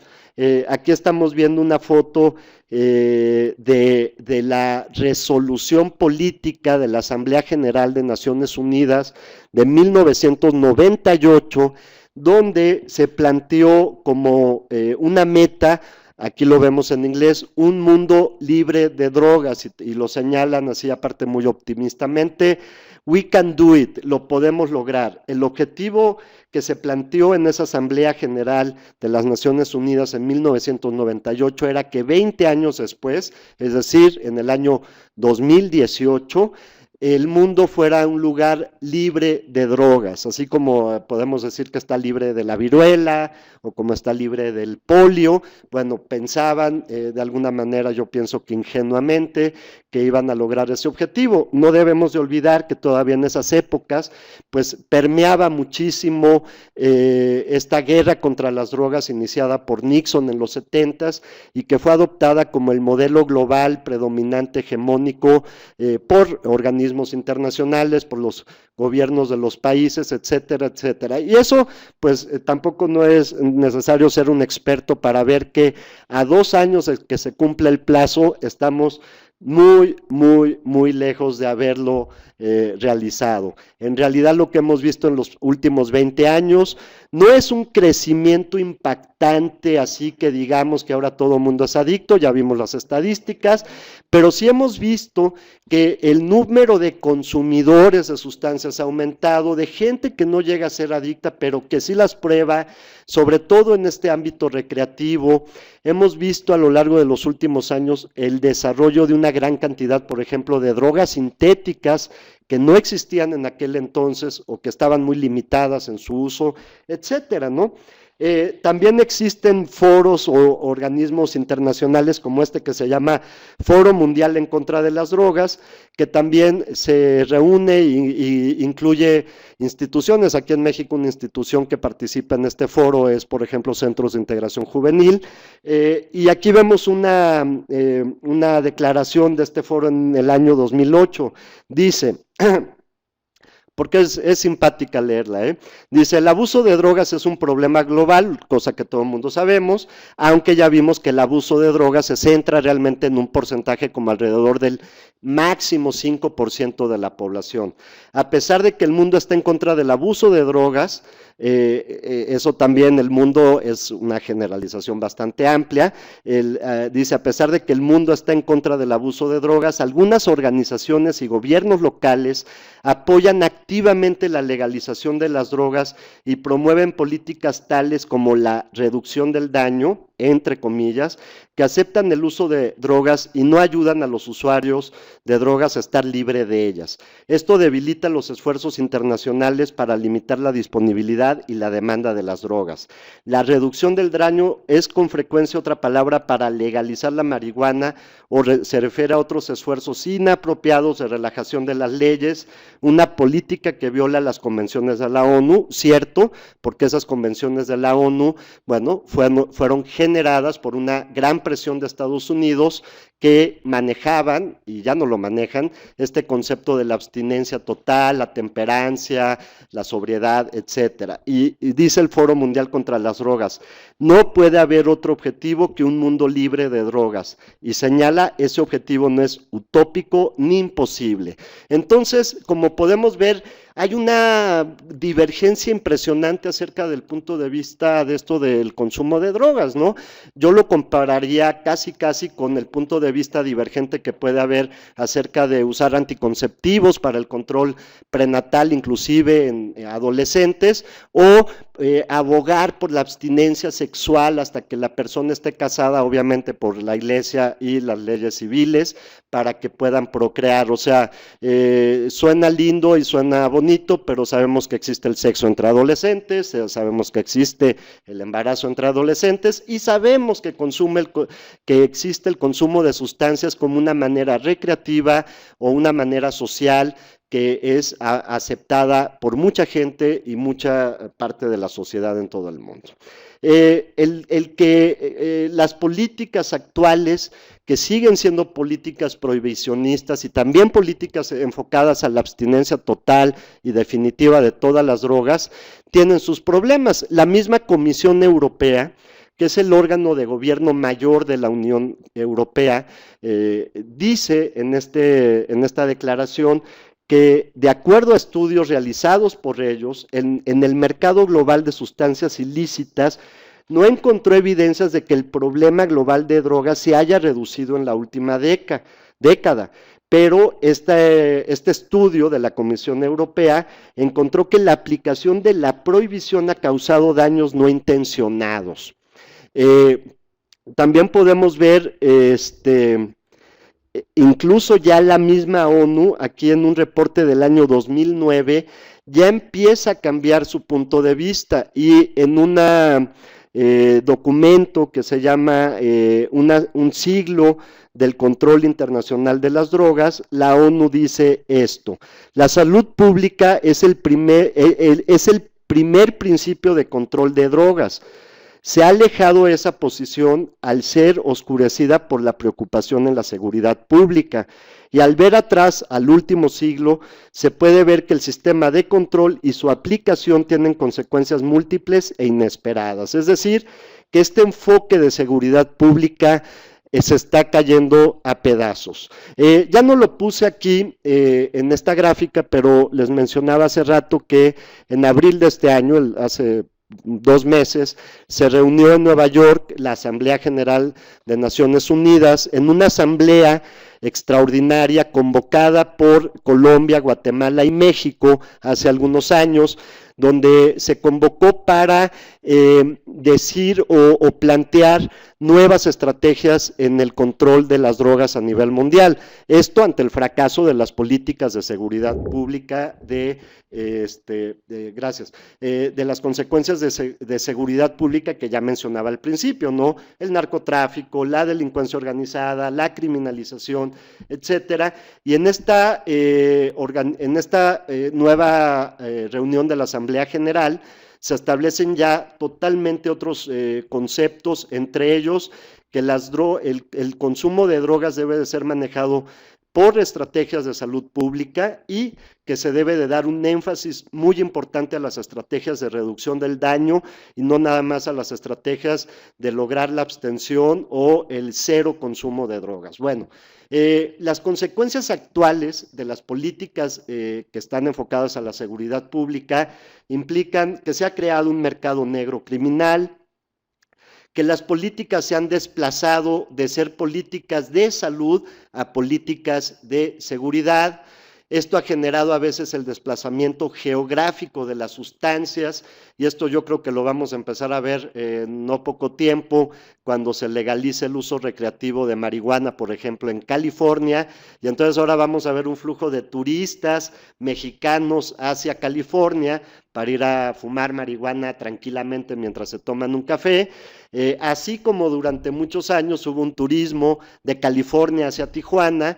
Aquí estamos viendo una foto de la resolución política de la Asamblea General de Naciones Unidas de 1998, donde se planteó como una meta, aquí lo vemos en inglés, un mundo libre de drogas, y lo señalan así aparte muy optimistamente. We can do it, lo podemos lograr. El objetivo que se planteó en esa Asamblea General de las Naciones Unidas en 1998 era que 20 años después, es decir, en el año 2018, el mundo fuera un lugar libre de drogas, así como podemos decir que está libre de la viruela o como está libre del polio. Bueno, pensaban de alguna manera, yo pienso que ingenuamente, que iban a lograr ese objetivo. No debemos de olvidar que todavía en esas épocas pues permeaba muchísimo esta guerra contra las drogas iniciada por Nixon en los 70s y que fue adoptada como el modelo global predominante hegemónico por organismos internacionales, por los gobiernos de los países, etcétera, etcétera. Y eso, pues tampoco no es necesario ser un experto para ver que a 2 años de que se cumpla el plazo, estamos muy, muy, muy lejos de haberlo realizado. En realidad lo que hemos visto en los últimos 20 años no es un crecimiento impactante, así que digamos que ahora todo el mundo es adicto, ya vimos las estadísticas, pero sí hemos visto que el número de consumidores de sustancias ha aumentado, de gente que no llega a ser adicta, pero que sí las prueba, sobre todo en este ámbito recreativo. Hemos visto a lo largo de los últimos años el desarrollo de una gran cantidad, por ejemplo, de drogas sintéticas que no existían en aquel entonces o que estaban muy limitadas en su uso, etcétera, ¿no? También existen foros o organismos internacionales como este que se llama Foro Mundial en Contra de las Drogas, que también se reúne e incluye instituciones. Aquí en México una institución que participa en este foro es, por ejemplo, Centros de Integración Juvenil, y aquí vemos una declaración de este foro en el año 2008. Dice, porque es simpática leerla, dice, el abuso de drogas es un problema global, cosa que todo el mundo sabemos, aunque ya vimos que el abuso de drogas se centra realmente en un porcentaje como alrededor del máximo 5% de la población. A pesar de que el mundo está en contra del abuso de drogas, eso también, el mundo es una generalización bastante amplia. Dice, a pesar de que el mundo está en contra del abuso de drogas, algunas organizaciones y gobiernos locales apoyan activamente la legalización de las drogas y promueven políticas tales como la reducción del daño, entre comillas, que aceptan el uso de drogas y no ayudan a los usuarios de drogas a estar libre de ellas. Esto debilita los esfuerzos internacionales para limitar la disponibilidad y la demanda de las drogas. La reducción del daño es con frecuencia otra palabra para legalizar la marihuana o se refiere a otros esfuerzos inapropiados de relajación de las leyes, una política que viola las convenciones de la ONU, cierto, porque esas convenciones de la ONU, bueno, fueron generadas por una gran presión de Estados Unidos que manejaban, y ya no lo manejan, este concepto de la abstinencia total, la temperancia, la sobriedad, etcétera. Y dice el Foro Mundial contra las Drogas, no puede haber otro objetivo que un mundo libre de drogas, y señala, ese objetivo no es utópico ni imposible. Entonces, como podemos ver, hay una divergencia impresionante acerca del punto de vista de esto del consumo de drogas, ¿no? Yo lo compararía casi con el punto de vista divergente que puede haber acerca de usar anticonceptivos para el control prenatal, inclusive en adolescentes, o abogar por la abstinencia sexual hasta que la persona esté casada, obviamente por la iglesia y las leyes civiles, para que puedan procrear. O sea, suena lindo y suena bonito, pero sabemos que existe el sexo entre adolescentes, sabemos que existe el embarazo entre adolescentes y sabemos que existe el consumo de sustancias como una manera recreativa o una manera social que es aceptada por mucha gente y mucha parte de la sociedad en todo el mundo. Las políticas actuales, que siguen siendo políticas prohibicionistas y también políticas enfocadas a la abstinencia total y definitiva de todas las drogas, tienen sus problemas. La misma Comisión Europea, que es el órgano de gobierno mayor de la Unión Europea, dice en esta declaración que de acuerdo a estudios realizados por ellos, en el mercado global de sustancias ilícitas, no encontró evidencias de que el problema global de drogas se haya reducido en la última década, pero este estudio de la Comisión Europea encontró que la aplicación de la prohibición ha causado daños no intencionados. También podemos ver incluso ya la misma ONU, aquí en un reporte del año 2009, ya empieza a cambiar su punto de vista y en un documento que se llama un siglo del control internacional de las drogas, la ONU dice esto: la salud pública es el primer principio de control de drogas. Se ha alejado esa posición al ser oscurecida por la preocupación en la seguridad pública. Y al ver atrás al último siglo, se puede ver que el sistema de control y su aplicación tienen consecuencias múltiples e inesperadas. Es decir, que este enfoque de seguridad pública se está cayendo a pedazos. Ya no lo puse aquí en esta gráfica, pero les mencionaba hace rato que en abril de este año, hace 2 meses, se reunió en Nueva York la Asamblea General de Naciones Unidas en una asamblea extraordinaria convocada por Colombia, Guatemala y México hace algunos años, donde se convocó para decir o plantear nuevas estrategias en el control de las drogas a nivel mundial. Esto ante el fracaso de las políticas de seguridad pública de las consecuencias de seguridad pública que ya mencionaba al principio, ¿no? El narcotráfico, la delincuencia organizada, la criminalización, etcétera. Y en esta nueva reunión de la Asamblea General se establecen ya totalmente otros conceptos, entre ellos que el consumo de drogas debe de ser manejado por estrategias de salud pública y que se debe de dar un énfasis muy importante a las estrategias de reducción del daño y no nada más a las estrategias de lograr la abstención o el cero consumo de drogas. Bueno, las consecuencias actuales de las políticas que están enfocadas a la seguridad pública implican que se ha creado un mercado negro criminal, que las políticas se han desplazado de ser políticas de salud a políticas de seguridad. Esto ha generado a veces el desplazamiento geográfico de las sustancias y esto yo creo que lo vamos a empezar a ver en no poco tiempo cuando se legalice el uso recreativo de marihuana, por ejemplo, en California, y entonces ahora vamos a ver un flujo de turistas mexicanos hacia California para ir a fumar marihuana tranquilamente mientras se toman un café, así como durante muchos años hubo un turismo de California hacia Tijuana,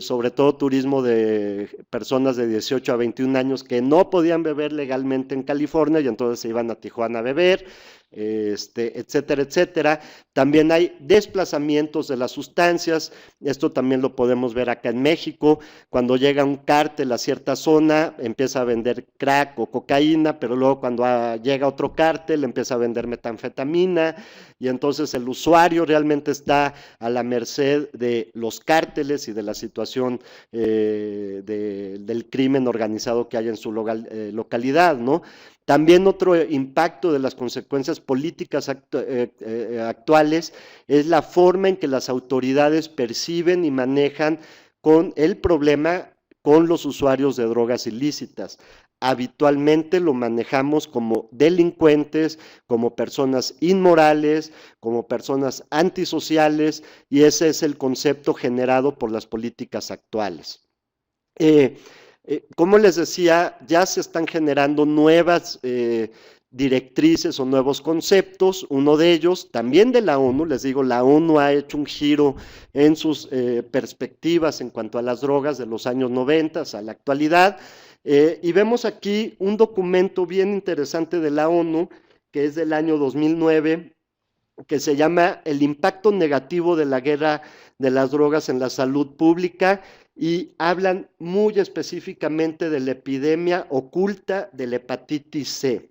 sobre todo turismo de personas de 18 a 21 años que no podían beber legalmente en California y entonces se iban a Tijuana a beber. etcétera, etcétera. También hay desplazamientos de las sustancias, esto también lo podemos ver acá en México, cuando llega un cártel a cierta zona, empieza a vender crack o cocaína, pero luego cuando llega otro cártel, empieza a vender metanfetamina, y entonces el usuario realmente está a la merced de los cárteles y de la situación del crimen organizado que hay en su localidad, ¿no? También otro impacto de las consecuencias políticas actuales es la forma en que las autoridades perciben y manejan con el problema con los usuarios de drogas ilícitas. Habitualmente lo manejamos como delincuentes, como personas inmorales, como personas antisociales, y ese es el concepto generado por las políticas actuales. Como les decía, ya se están generando nuevas directrices o nuevos conceptos, uno de ellos también de la ONU, les digo, la ONU ha hecho un giro en sus perspectivas en cuanto a las drogas de los años 90 a la actualidad, y vemos aquí un documento bien interesante de la ONU, que es del año 2009, que se llama El impacto negativo de la guerra de las drogas en la salud pública, y hablan muy específicamente de la epidemia oculta de la hepatitis C.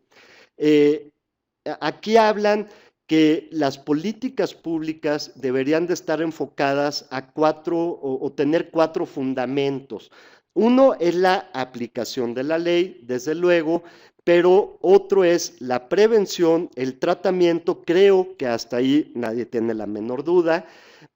Aquí hablan que las políticas públicas deberían de estar enfocadas a o tener 4 fundamentos. Uno es la aplicación de la ley, desde luego, pero otro es la prevención, el tratamiento, creo que hasta ahí nadie tiene la menor duda,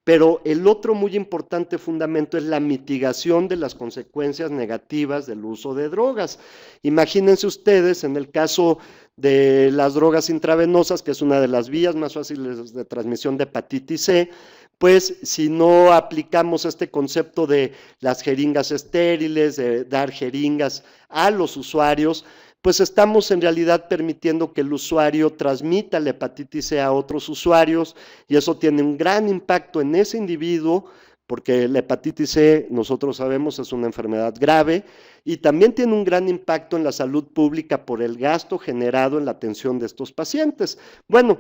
pero el otro muy importante fundamento es la mitigación de las consecuencias negativas del uso de drogas. Imagínense ustedes, en el caso de las drogas intravenosas, que es una de las vías más fáciles de transmisión de hepatitis C, pues si no aplicamos este concepto de las jeringas estériles, de dar jeringas a los usuarios, pues estamos en realidad permitiendo que el usuario transmita la hepatitis C a otros usuarios, y eso tiene un gran impacto en ese individuo, porque la hepatitis C, nosotros sabemos, es una enfermedad grave, y también tiene un gran impacto en la salud pública por el gasto generado en la atención de estos pacientes. Bueno,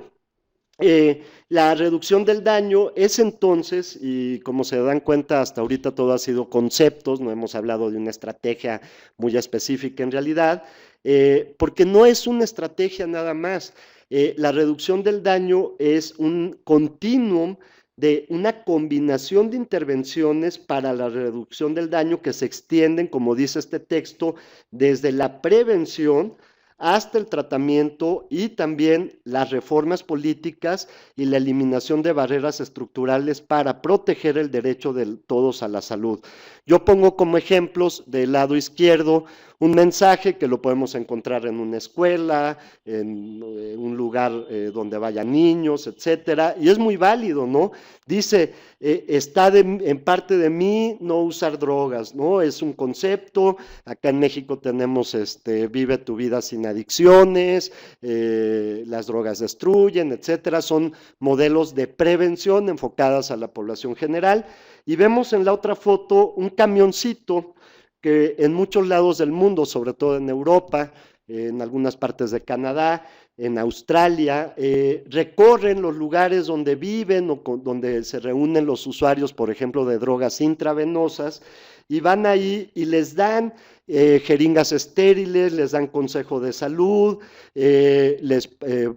la reducción del daño es entonces, y como se dan cuenta, hasta ahorita todo ha sido conceptos, no hemos hablado de una estrategia muy específica en realidad, porque no es una estrategia nada más. La reducción del daño es un continuum de una combinación de intervenciones para la reducción del daño que se extienden, como dice este texto, desde la prevención hasta el tratamiento, y también las reformas políticas y la eliminación de barreras estructurales para proteger el derecho de todos a la salud. Yo pongo como ejemplos del lado izquierdo un mensaje que lo podemos encontrar en una escuela, en un lugar donde vayan niños, etcétera, y es muy válido, ¿no? Dice, está en parte de mí no usar drogas, ¿no? Es un concepto. Acá en México tenemos vive tu vida sin adicciones, las drogas destruyen, etcétera. Son modelos de prevención enfocadas a la población general. Y vemos en la otra foto un camioncito que en muchos lados del mundo, sobre todo en Europa, en algunas partes de Canadá, en Australia, recorren los lugares donde viven o donde se reúnen los usuarios, por ejemplo, de drogas intravenosas, y van ahí y les dan jeringas estériles, les dan consejo de salud, les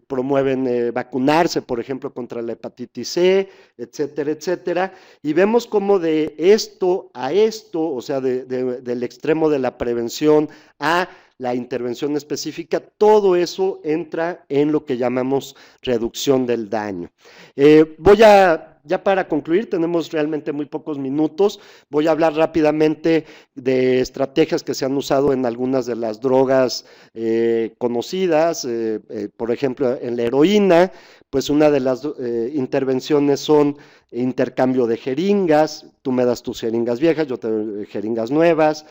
promueven vacunarse, por ejemplo, contra la hepatitis C, etcétera, etcétera, y vemos cómo de esto a esto, o sea, del extremo de la prevención a la intervención específica, todo eso entra en lo que llamamos reducción del daño. Ya para concluir, tenemos realmente muy pocos minutos, voy a hablar rápidamente de estrategias que se han usado en algunas de las drogas conocidas, por ejemplo, en la heroína, pues una de las intervenciones son intercambio de jeringas, tú me das tus jeringas viejas, yo te doy jeringas nuevas,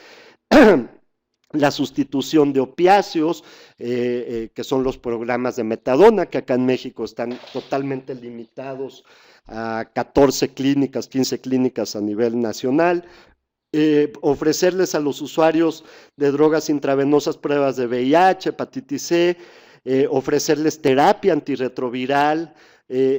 la sustitución de opiáceos, que son los programas de metadona, que acá en México están totalmente limitados a 14 clínicas, 15 clínicas a nivel nacional. Ofrecerles a los usuarios de drogas intravenosas pruebas de VIH, hepatitis C, ofrecerles terapia antirretroviral,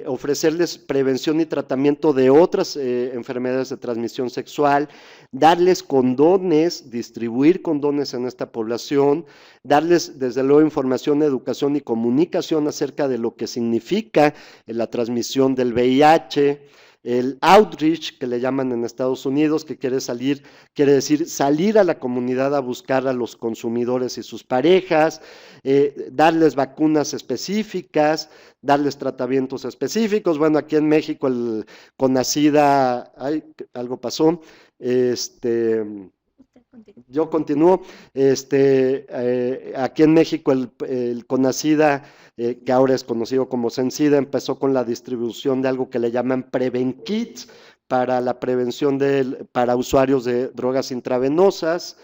ofrecerles prevención y tratamiento de otras enfermedades de transmisión sexual, darles condones, distribuir condones en esta población, darles desde luego información, educación y comunicación acerca de lo que significa la transmisión del VIH, el outreach, que le llaman en Estados Unidos, que quiere decir salir a la comunidad a buscar a los consumidores y sus parejas, darles vacunas específicas, darles tratamientos específicos. Bueno, aquí en México el CONACYDA, ay, algo pasó, yo continúo. Aquí en México el CONACYDA, que ahora es conocido como CENSIDA, empezó con la distribución de algo que le llaman Prevenkits para la prevención para usuarios de drogas intravenosas.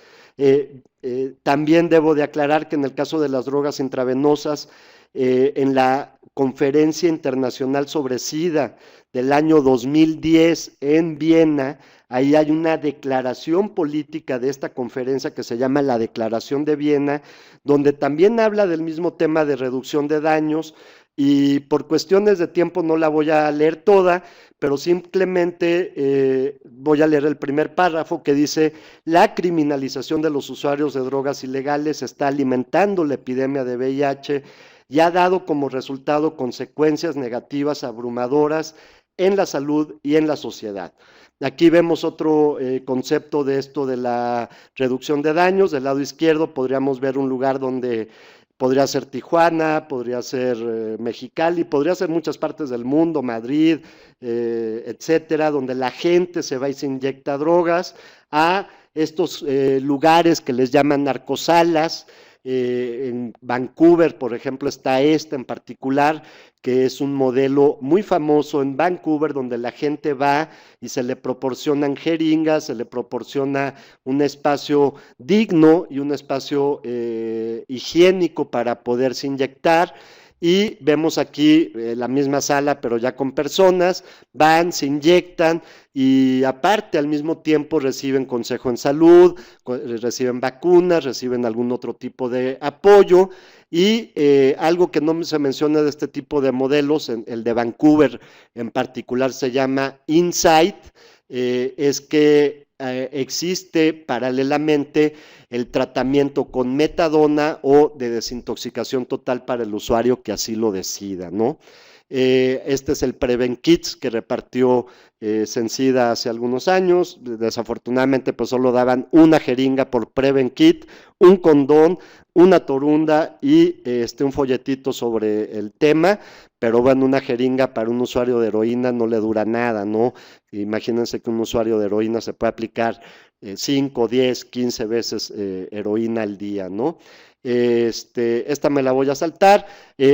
También debo de aclarar que en el caso de las drogas intravenosas, en la Conferencia Internacional sobre SIDA del año 2010 en Viena, ahí hay una declaración política de esta conferencia que se llama la Declaración de Viena, donde también habla del mismo tema de reducción de daños, y por cuestiones de tiempo no la voy a leer toda, pero simplemente voy a leer el primer párrafo que dice: la criminalización de los usuarios de drogas ilegales está alimentando la epidemia de VIH y ha dado como resultado consecuencias negativas abrumadoras en la salud y en la sociedad. Aquí vemos otro concepto de esto de la reducción de daños. Del lado izquierdo podríamos ver un lugar donde podría ser Tijuana, podría ser Mexicali, podría ser muchas partes del mundo, Madrid, etcétera, donde la gente se va y se inyecta drogas, a estos lugares que les llaman narcosalas. En Vancouver, por ejemplo, está esta en particular, que es un modelo muy famoso en Vancouver, donde la gente va y se le proporcionan jeringas, se le proporciona un espacio digno y un espacio higiénico para poderse inyectar. Y vemos aquí la misma sala, pero ya con personas, van, se inyectan y aparte al mismo tiempo reciben consejo en salud, reciben vacunas, reciben algún otro tipo de apoyo. Y algo que no se menciona de este tipo de modelos, el de Vancouver en particular se llama Insight, es que existe paralelamente el tratamiento con metadona o de desintoxicación total para el usuario que así lo decida, ¿no? Este es el Prevenkits que repartió CENSIDA hace algunos años. Desafortunadamente pues solo daban una jeringa por Prevenkit, un condón, una torunda y un folletito sobre el tema, pero bueno, una jeringa para un usuario de heroína no le dura nada, ¿no? Imagínense que un usuario de heroína se puede aplicar 5, 10, 15 veces heroína al día, ¿no? Esta me la voy a saltar.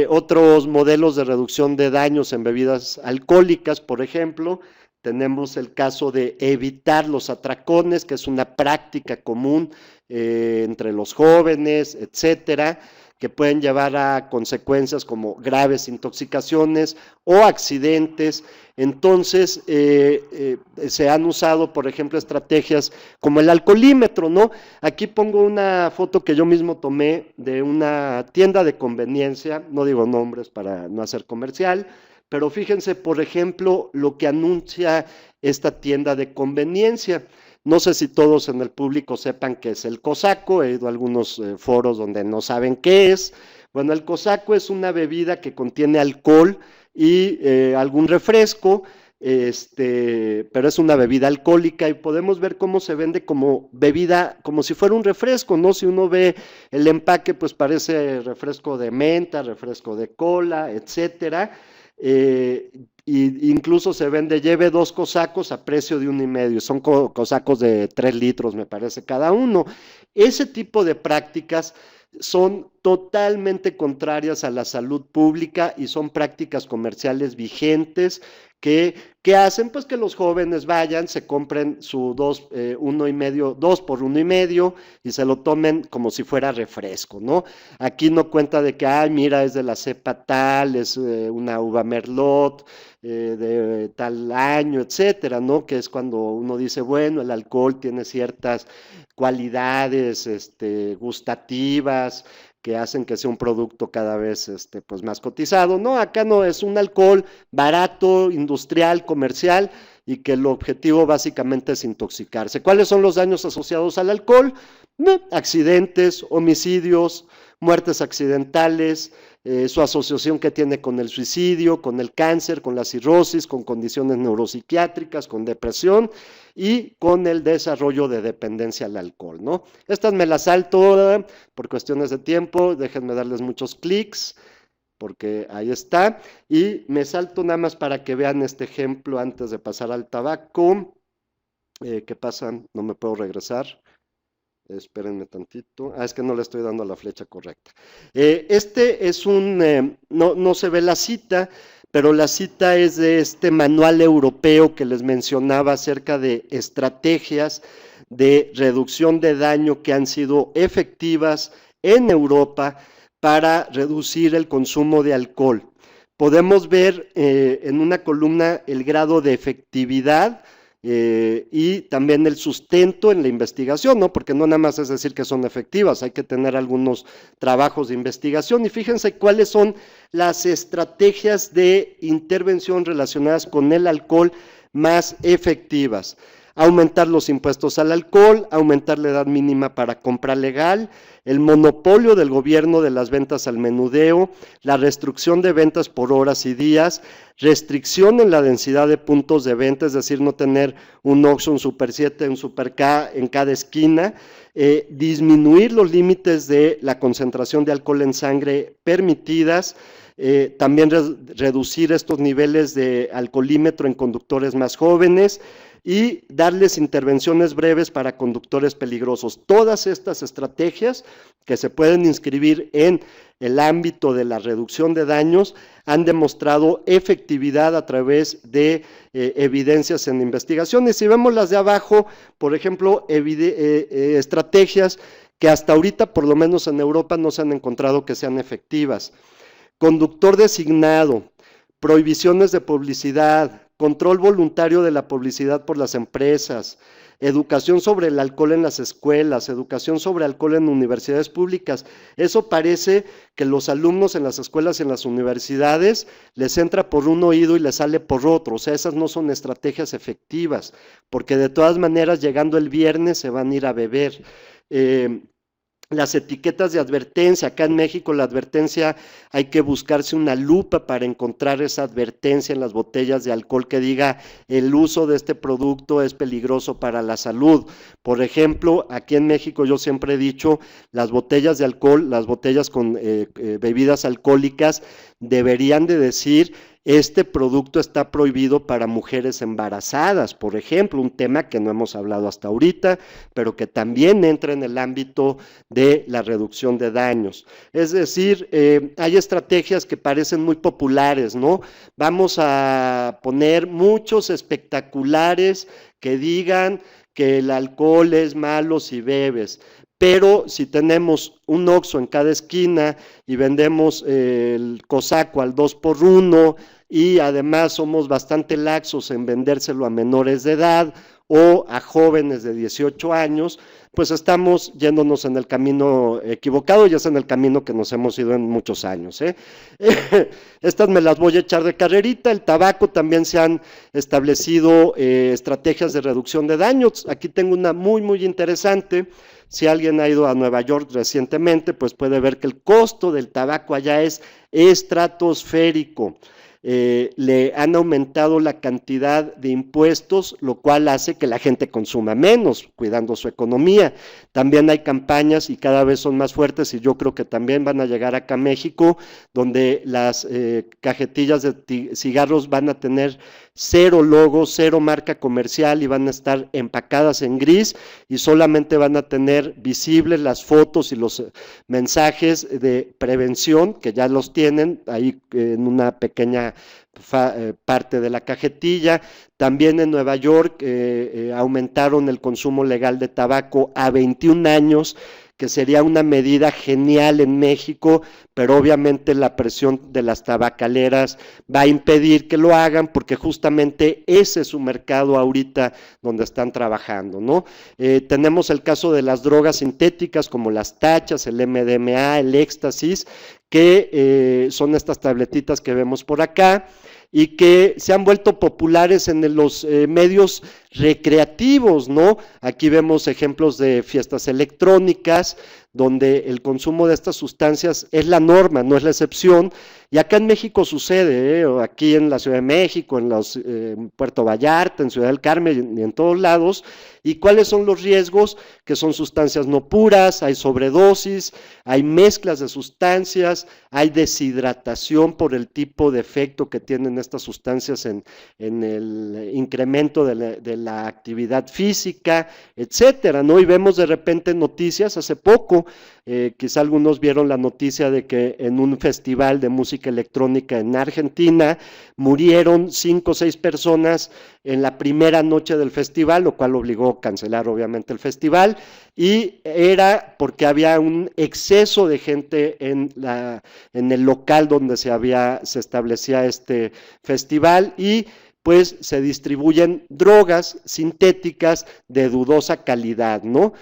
Otros modelos de reducción de daños en bebidas alcohólicas, por ejemplo, tenemos el caso de evitar los atracones, que es una práctica común entre los jóvenes, etcétera, que pueden llevar a consecuencias como graves intoxicaciones o accidentes. Entonces, se han usado, por ejemplo, estrategias como el alcoholímetro, ¿no? Aquí pongo una foto que yo mismo tomé de una tienda de conveniencia, no digo nombres para no hacer comercial, pero fíjense, por ejemplo, lo que anuncia esta tienda de conveniencia. No sé si todos en el público sepan qué es el cosaco, he ido a algunos foros donde no saben qué es. Bueno, el cosaco es una bebida que contiene alcohol y algún refresco, pero es una bebida alcohólica y podemos ver cómo se vende como bebida, como si fuera un refresco, ¿no? Si uno ve el empaque, pues parece refresco de menta, refresco de cola, etcétera. Y incluso se vende, lleve 2 cosacos a precio de 1,5, son cosacos de 3 litros, me parece, cada uno. Ese tipo de prácticas son totalmente contrarias a la salud pública y son prácticas comerciales vigentes que hacen pues que los jóvenes vayan, se compren su 2 por 1,5 y se lo tomen como si fuera refresco, ¿no? Aquí no cuenta de que, ay, mira, es de la cepa tal, es una uva merlot, de tal año, etcétera, ¿no? Que es cuando uno dice, bueno, el alcohol tiene ciertas cualidades gustativas, que hacen que sea un producto cada vez pues más cotizado. No, acá no, es un alcohol barato, industrial, comercial, y que el objetivo básicamente es intoxicarse. ¿Cuáles son los daños asociados al alcohol? Accidentes, homicidios, muertes accidentales, su asociación que tiene con el suicidio, con el cáncer, con la cirrosis, con condiciones neuropsiquiátricas, con depresión y con el desarrollo de dependencia al alcohol, ¿no? Estas me las salto por cuestiones de tiempo, déjenme darles muchos clics, porque ahí está, y me salto nada más para que vean este ejemplo antes de pasar al tabaco. ¿Qué pasa? No me puedo regresar. Espérenme tantito. Es que no le estoy dando la flecha correcta. Este es no se ve la cita, pero la cita es de este manual europeo que les mencionaba acerca de estrategias de reducción de daño que han sido efectivas en Europa para reducir el consumo de alcohol. Podemos ver en una columna el grado de efectividad y también el sustento en la investigación, ¿no? Porque no nada más es decir que son efectivas, hay que tener algunos trabajos de investigación y fíjense cuáles son las estrategias de intervención relacionadas con el alcohol más efectivas. Aumentar los impuestos al alcohol, aumentar la edad mínima para compra legal, el monopolio del gobierno de las ventas al menudeo, la restricción de ventas por horas y días, restricción en la densidad de puntos de venta, es decir, no tener un Oxxo, un Super 7, un Super K en cada esquina, disminuir los límites de la concentración de alcohol en sangre permitidas, también reducir estos niveles de alcoholímetro en conductores más jóvenes y darles intervenciones breves para conductores peligrosos. Todas estas estrategias que se pueden inscribir en el ámbito de la reducción de daños han demostrado efectividad a través de evidencias en investigación. Y si vemos las de abajo, por ejemplo, estrategias que hasta ahorita, por lo menos en Europa, no se han encontrado que sean efectivas. Conductor designado, prohibiciones de publicidad, control voluntario de la publicidad por las empresas, educación sobre el alcohol en las escuelas, educación sobre alcohol en universidades públicas. Eso parece que los alumnos en las escuelas y en las universidades les entra por un oído y les sale por otro. O sea, esas no son estrategias efectivas, porque de todas maneras llegando el viernes se van a ir a beber. Las etiquetas de advertencia, acá en México la advertencia hay que buscarse una lupa para encontrar esa advertencia en las botellas de alcohol que diga el uso de este producto es peligroso para la salud. Por ejemplo, aquí en México yo siempre he dicho, las botellas de alcohol, las botellas con bebidas alcohólicas deberían de decir este producto está prohibido para mujeres embarazadas, por ejemplo, un tema que no hemos hablado hasta ahorita, pero que también entra en el ámbito de la reducción de daños. Es decir, hay estrategias que parecen muy populares, ¿no? Vamos a poner muchos espectaculares que digan que el alcohol es malo si bebes. Pero si tenemos un Oxxo en cada esquina y vendemos el cosaco al 2x1 y además somos bastante laxos en vendérselo a menores de edad o a jóvenes de 18 años, pues estamos yéndonos en el camino equivocado y es en el camino que nos hemos ido en muchos años. Estas me las voy a echar de carrerita. El tabaco también se han establecido estrategias de reducción de daños. Aquí tengo una muy interesante. Si alguien ha ido a Nueva York recientemente, pues puede ver que el costo del tabaco allá es estratosférico. Le han aumentado la cantidad de impuestos, lo cual hace que la gente consuma menos, cuidando su economía. También hay campañas y cada vez son más fuertes y yo creo que también van a llegar acá a México, donde las cajetillas de cigarros van a tener 0 logo, 0 marca comercial y van a estar empacadas en gris y solamente van a tener visibles las fotos y los mensajes de prevención, que ya los tienen ahí en una pequeña parte de la cajetilla. También en Nueva York aumentaron el consumo legal de tabaco a 21 años, que sería una medida genial en México, pero obviamente la presión de las tabacaleras va a impedir que lo hagan, porque justamente ese es su mercado ahorita donde están trabajando, ¿no? Tenemos el caso de las drogas sintéticas como las tachas, el MDMA, el éxtasis, que son estas tabletitas que vemos por acá, y que se han vuelto populares en los medios recreativos, ¿no? Aquí vemos ejemplos de fiestas electrónicas, donde el consumo de estas sustancias es la norma, no es la excepción, y acá en México sucede, aquí en la Ciudad de México, en Puerto Vallarta, en Ciudad del Carmen y en todos lados. ¿Y cuáles son los riesgos? Que son sustancias no puras, hay sobredosis, hay mezclas de sustancias, hay deshidratación por el tipo de efecto que tienen estas sustancias en el incremento de la actividad física, etcétera, ¿no? Y vemos de repente noticias, hace poco, quizá algunos vieron la noticia de que en un festival de música electrónica en Argentina murieron 5 o 6 personas en la primera noche del festival, lo cual obligó a cancelar obviamente el festival, y era porque había un exceso de gente en el local donde se establecía este festival, y pues se distribuyen drogas sintéticas de dudosa calidad, ¿no?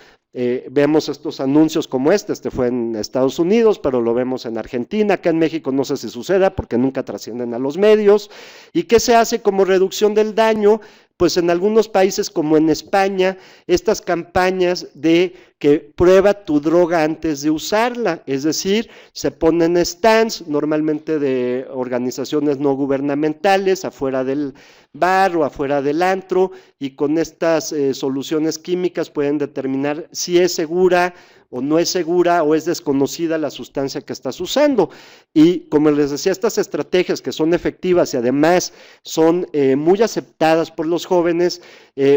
Vemos estos anuncios como este fue en Estados Unidos, pero lo vemos en Argentina, acá en México no sé si suceda porque nunca trascienden a los medios. ¿Y qué se hace como reducción del daño? Pues en algunos países como en España, estas campañas de que prueba tu droga antes de usarla, es decir, se ponen stands normalmente de organizaciones no gubernamentales afuera del bar o afuera del antro, y con estas soluciones químicas pueden determinar si es segura o no es segura o es desconocida la sustancia que estás usando. Y como les decía, estas estrategias que son efectivas y además son muy aceptadas por los jóvenes,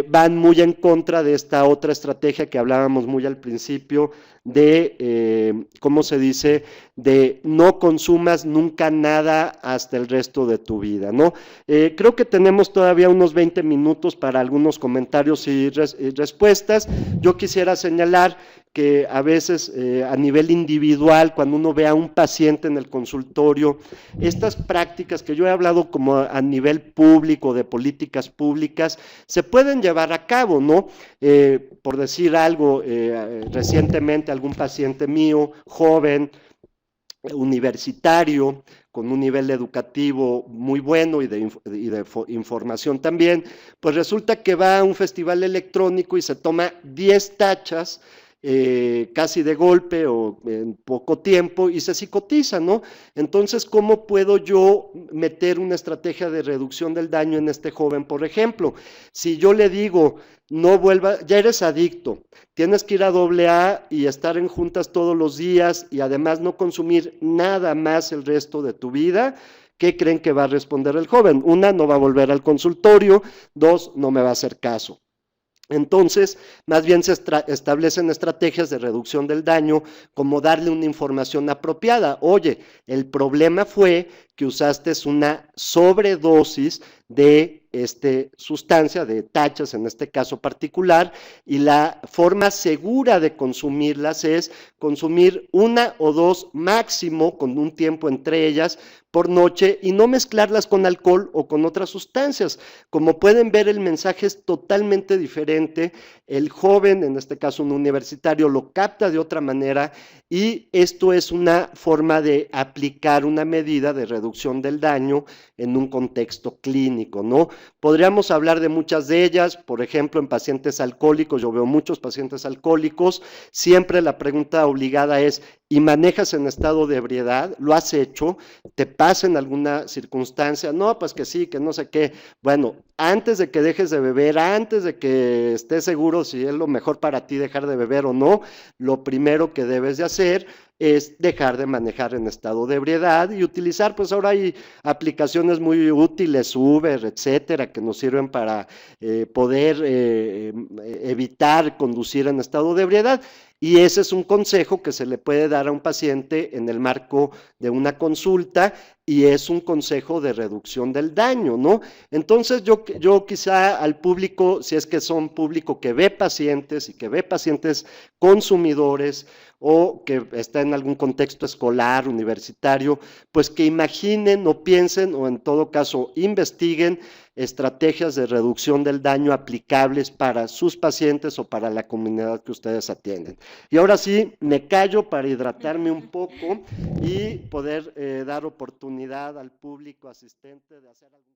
van muy en contra de esta otra estrategia que hablábamos muy al principio de, ¿cómo se dice?, de no consumas nunca nada hasta el resto de tu vida, ¿no? Creo que tenemos todavía unos 20 minutos para algunos comentarios y respuestas. Yo quisiera señalar que a veces a nivel individual, cuando uno ve a un paciente en el consultorio, estas prácticas que yo he hablado como a nivel público, de políticas públicas, se pueden llevar a cabo, ¿no? Por decir algo, recientemente algún paciente mío, joven, universitario, con un nivel educativo muy bueno y de información también, pues resulta que va a un festival electrónico y se toma 10 tachas, casi de golpe o en poco tiempo, y se psicotiza, ¿no? Entonces, ¿cómo puedo yo meter una estrategia de reducción del daño en este joven? Por ejemplo, si yo le digo, no vuelva, ya eres adicto, tienes que ir a AA y estar en juntas todos los días y además no consumir nada más el resto de tu vida, ¿qué creen que va a responder el joven? Una, no va a volver al consultorio; dos, no me va a hacer caso. Entonces, más bien se establecen estrategias de reducción del daño, como darle una información apropiada. Oye, el problema fue que usaste una sobredosis de sustancia, de tachas en este caso particular, y la forma segura de consumirlas es consumir 1 o 2 máximo, con un tiempo entre ellas, por noche, y no mezclarlas con alcohol o con otras sustancias. Como pueden ver, el mensaje es totalmente diferente. El joven, en este caso un universitario, lo capta de otra manera, y esto es una forma de aplicar una medida de reducción del daño en un contexto clínico, ¿no? Podríamos hablar de muchas de ellas. Por ejemplo, en pacientes alcohólicos, yo veo muchos pacientes alcohólicos, siempre la pregunta obligada es, ¿y manejas en estado de ebriedad? ¿Lo has hecho? ¿Te pasa en alguna circunstancia? No, pues que sí, que no sé qué. Bueno, antes de que dejes de beber, antes de que estés seguro si es lo mejor para ti dejar de beber o no, lo primero que debes de hacer es dejar de manejar en estado de ebriedad y utilizar, pues ahora hay aplicaciones muy útiles, Uber, etcétera, que nos sirven para poder evitar conducir en estado de ebriedad. Y ese es un consejo que se le puede dar a un paciente en el marco de una consulta, y es un consejo de reducción del daño, ¿no? Entonces yo quizá al público, si es que son público que ve pacientes y que ve pacientes consumidores o que está en algún contexto escolar, universitario, pues que imaginen o piensen o en todo caso investiguen estrategias de reducción del daño aplicables para sus pacientes o para la comunidad que ustedes atienden. Y ahora sí, me callo para hidratarme un poco y poder dar oportunidad al público asistente de hacer algún